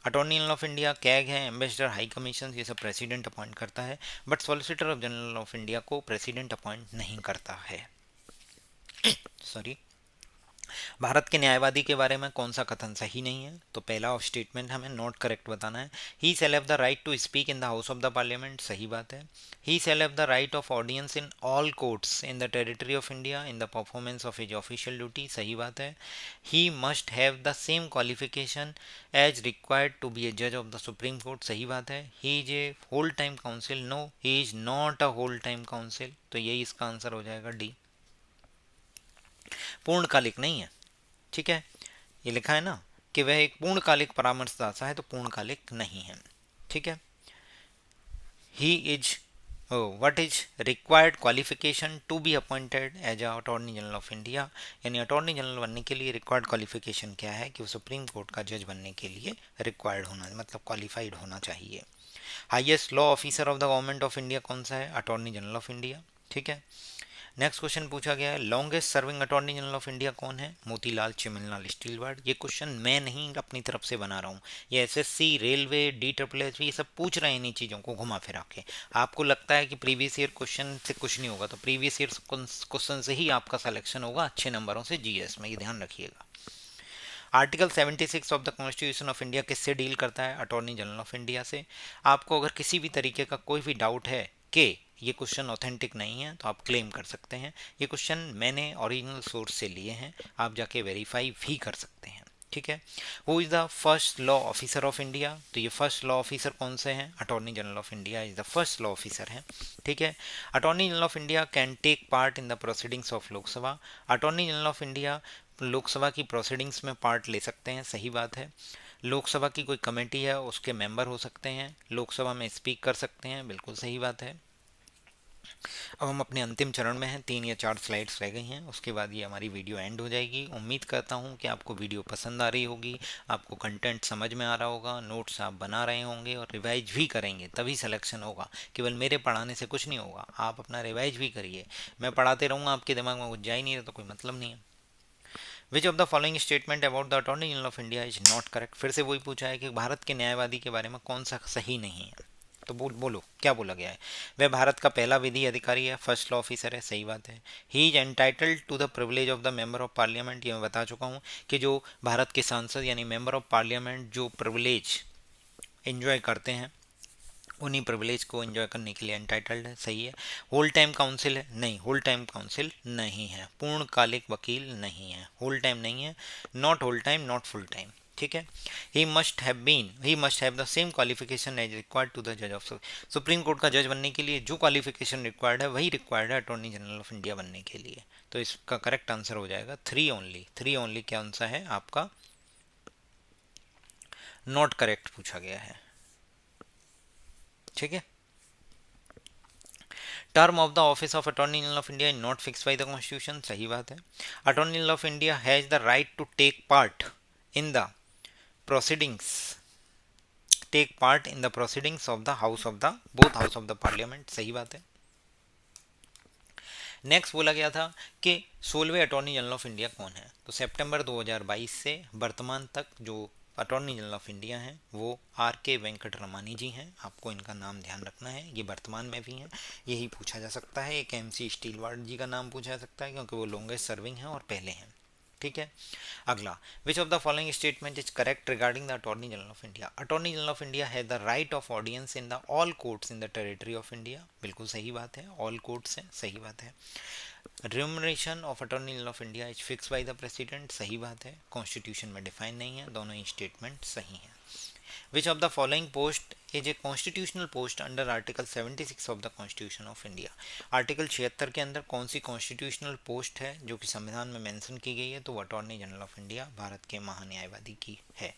Speaker 1: Attorney general of India CAG है, एम्बेसडर, हाई कमीशन, ये सब प्रेसिडेंट अपॉइंट करता है, but solicitor of general of India को प्रेसिडेंट अपॉइंट नहीं करता है। सॉरी, भारत के न्यायवादी के बारे में कौन सा कथन सही नहीं है? तो पहला स्टेटमेंट हमें नॉट करेक्ट बताना है। He shall have the right to speak in the house of the parliament, सही बात है। He shall have the right of audience in all courts in the territory of India in the performance of his official duty, सही बात है। He must have the same qualification as required to be a जज of the supreme court, सही बात है। He is a whole time council, no he is not a whole time counsel, तो यही इसका आंसर हो जाएगा डी, पूर्णकालिक नहीं है। ठीक है, ये लिखा है ना, कि वह एक पूर्णकालिक परामर्शदाता है, तो पूर्णकालिक नहीं है। ठीक है। He is what is required qualification to be appointed as attorney general of India, यानी अटॉर्नी जनरल बनने के लिए रिक्वायर्ड क्वालिफिकेशन क्या है कि वो सुप्रीम कोर्ट का जज बनने के लिए रिक्वायर्ड होना, मतलब क्वालिफाइड होना चाहिए। Highest law officer of the government of India कौन सा है? Attorney general of India. ठीक है। नेक्स्ट क्वेश्चन पूछा गया है, longest serving attorney general of India कौन है? मोतीलाल चिमनलाल स्टीलवार्ड। ये क्वेश्चन मैं नहीं अपनी तरफ से बना रहा हूँ, ये एसएससी, रेलवे, DSS ये सब पूछ रहे हैं इन्हीं चीज़ों को घुमा फिरा के। आपको लगता है कि प्रीवियस ईयर क्वेश्चन से कुछ नहीं होगा, तो प्रीवियस ईयर क्वेश्चन से ही आपका सिलेक्शन होगा अच्छे नंबरों से जीएस में, ये ध्यान रखिएगा। Article 76 of the constitution of India किससे डील करता है? अटॉर्नी जनरल ऑफ इंडिया से। आपको अगर किसी भी तरीके का कोई भी डाउट है कि ये क्वेश्चन ऑथेंटिक नहीं है, तो आप क्लेम कर सकते हैं। ये क्वेश्चन मैंने ओरिजिनल सोर्स से लिए हैं, आप जाके वेरीफाई भी कर सकते हैं। ठीक है। Who is the first law officer of India? तो ये फर्स्ट लॉ ऑफिसर कौन से हैं? Attorney general of India is the first law officer है। ठीक है। Attorney general of India can take part in the proceedings of Lok Sabha. Attorney general of India Lok Sabha की proceedings में पार्ट ले सकते हैं, सही बात है। लोकसभा की कोई कमेटी है उसके मेंबर हो सकते हैं, लोकसभा में स्पीक कर सकते हैं, बिल्कुल सही बात है। अब हम अपने अंतिम चरण में हैं, 3 या 4 स्लाइड्स रह गई हैं, उसके बाद ये हमारी वीडियो एंड हो जाएगी। उम्मीद करता हूँ कि आपको वीडियो पसंद आ रही होगी, आपको कंटेंट समझ में आ रहा होगा, नोट्स आप बना रहे होंगे और रिवाइज भी करेंगे, तभी सिलेक्शन होगा। केवल मेरे पढ़ाने से कुछ नहीं होगा, आप अपना रिवाइज भी करिए। मैं पढ़ाते रहूँगा, आपके दिमाग में कुछ जा ही नहीं रहा तो कोई मतलब नहीं है। Which of the following statement about the attorney general of India is not correct? फिर से वही पूछा है कि भारत के न्यायवादी के बारे में कौन सा सही नहीं है, तो बोलो क्या बोला गया है? वह भारत का पहला विधि अधिकारी है, फर्स्ट लॉ ऑफिसर है, सही बात है। He is entitled to the privilege of the member of parliament, ये मैं बता चुका हूँ कि जो भारत के सांसद यानी मेंबर ऑफ पार्लियामेंट जो प्रिविलेज एंजॉय करते हैं, उन्हीं प्रिविलेज को एंजॉय करने के लिए एंटाइटल्ड है, सही है। होल टाइम काउंसिल है? नहीं, होल टाइम काउंसिल नहीं है। पूर्णकालिक वकील नहीं है, होल टाइम नहीं है, not whole time, not full time. ठीक है। He must have the same qualification as required to the जज ऑफ सुप्रीम कोर्ट का जज बनने के लिए जो क्वालिफिकेशन रिक्वायर्ड है वही रिक्वायर्ड है अटॉर्नी जनरल ऑफ इंडिया बनने के लिए। तो इसका करेक्ट आंसर हो जाएगा 3 ओनली। 3 ओनली क्या आंसर है आपका? नॉट करेक्ट पूछा गया है। ठीक है। Term of the office of attorney general of India is not fix by the constitution, सही बात है। Attorney general of India has the right to in the proceedings take part in the proceedings of the house of the both house of the parliament, सही बात है। Next बोला गया था कि 16वें अटॉर्नी जनरल ऑफ इंडिया कौन है? तो सितंबर 2022 से वर्तमान तक जो अटॉर्नी जनरल ऑफ इंडिया हैं वो RK वेंकटरमणी जी हैं। आपको इनका नाम ध्यान रखना है, ये वर्तमान में भी हैं, यही पूछा जा सकता है। एक MC स्टीलवार्ड जी का नाम पूछा जा सकता है क्योंकि वो लॉन्गेस्ट सर्विंग हैं और पहले हैं। ठीक है। अगला, विच of the following statement is correct regarding the attorney general of India? Attorney general of India has the right of audience in the all courts in the territory of India, बिल्कुल सही बात है, ऑल कोर्ट्स है, सही बात है। Remuneration of attorney general of India is fix by the president, सही बात है, कॉन्स्टिट्यूशन में डिफाइन नहीं है, दोनों ही स्टेटमेंट सही हैं। विच of the following post is a constitutional post under article 76 of the constitution of India? Article 76 के अंदर कौन सी कॉन्स्टिट्यूशनल पोस्ट है जो कि संविधान में मेंशन की गई है? तो वो attorney general of India, Bharat के महान्यायवादी की है।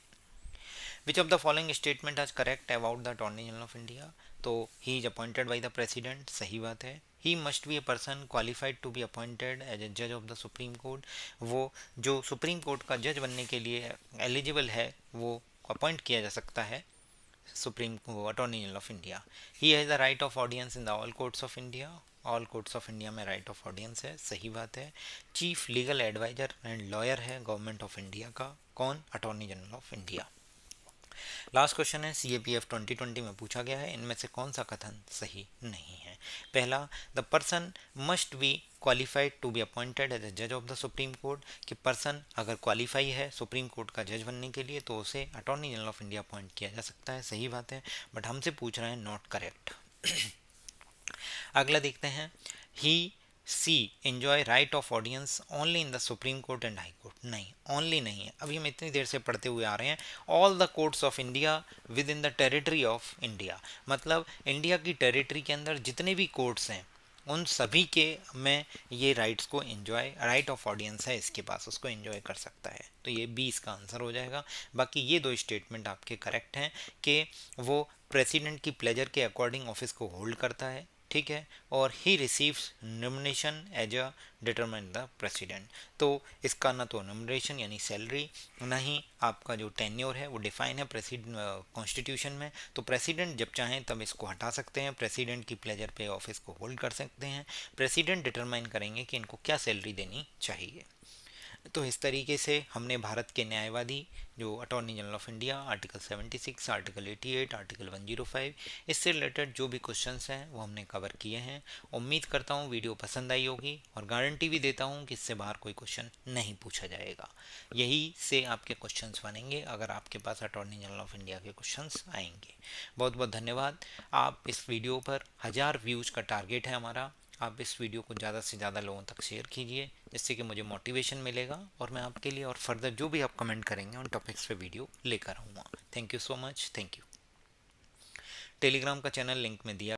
Speaker 1: Which of the following statement are correct about the attorney general of India? तो he is appointed by the president, सही बात है। He must be a person qualified to be appointed as a जज of the supreme court, वो जो supreme court का जज बनने के लिए एलिजिबल है वो अपॉइंट किया जा सकता है supreme attorney general of India. He has the right of audience in the all courts of India, all courts of India में राइट ऑफ ऑडियंस है, सही बात है। Chief legal adviser and lawyer है गवर्नमेंट ऑफ इंडिया का, कौन? Attorney general of India. Last question है CAPF 2020 में पूछा गया है, इनमें से कौन सा कथन सही नहीं है? पहला, the person must be qualified to be appointed as a जज ऑफ द सुप्रीम कोर्ट, कि पर्सन अगर क्वालिफाई है सुप्रीम कोर्ट का जज बनने के लिए तो उसे attorney general of India appoint किया जा सकता है, सही बात है। बट हमसे पूछ रहे हैं नॉट करेक्ट। अगला देखते हैं, he she enjoy right of audience only in the supreme court and high court, नहीं, ओनली नहीं है, अभी हम इतनी देर से पढ़ते हुए आ रहे हैं all the courts of India with in the territory of India, मतलब इंडिया की टेरिटरी के अंदर जितने भी कोर्ट्स हैं उन सभी के में ये राइट्स को एंजॉय, राइट ऑफ ऑडियंस है इसके पास, उसको एंजॉय कर सकता है। तो ये बी इसका आंसर हो जाएगा। बाकी ये दो स्टेटमेंट आपके करेक्ट हैं कि वो प्रेसिडेंट की प्लेजर के अकॉर्डिंग ऑफिस को होल्ड करता है, ठीक है, और he receives nomination as a determine the president. तो इसका ना तो नॉमिनेशन यानी सैलरी, ना ही आपका जो टेन्योर है वो डिफाइन है प्रेसिडेंट कॉन्स्टिट्यूशन में। तो प्रेसिडेंट जब चाहें तब इसको हटा सकते हैं, प्रेसिडेंट की प्लेजर पे ऑफिस को होल्ड कर सकते हैं, प्रेसिडेंट डिटरमाइन करेंगे कि इनको क्या सैलरी देनी चाहिए। तो इस तरीके से हमने भारत के न्यायवादी जो attorney general of India, article 76, article 88, article 105, इससे रिलेटेड जो भी क्वेश्चंस हैं वो हमने कवर किए हैं। उम्मीद करता हूँ वीडियो पसंद आई होगी, और गारंटी भी देता हूँ कि इससे बाहर कोई क्वेश्चन नहीं पूछा जाएगा। यही से आपके क्वेश्चंस बनेंगे अगर आपके पास अटॉर्नी जनरल ऑफ इंडिया के क्वेश्चंस आएंगे। बहुत बहुत धन्यवाद। आप इस वीडियो पर 1000 व्यूज़ का टारगेट है हमारा। आप इस वीडियो को ज़्यादा से ज़्यादा लोगों तक शेयर कीजिए, जिससे कि मुझे मोटिवेशन मिलेगा और मैं आपके लिए और फर्दर जो भी आप कमेंट करेंगे उन टॉपिक्स पे वीडियो लेकर आऊँगा। Thank you so much, thank you. Telegram का चैनल लिंक में दिया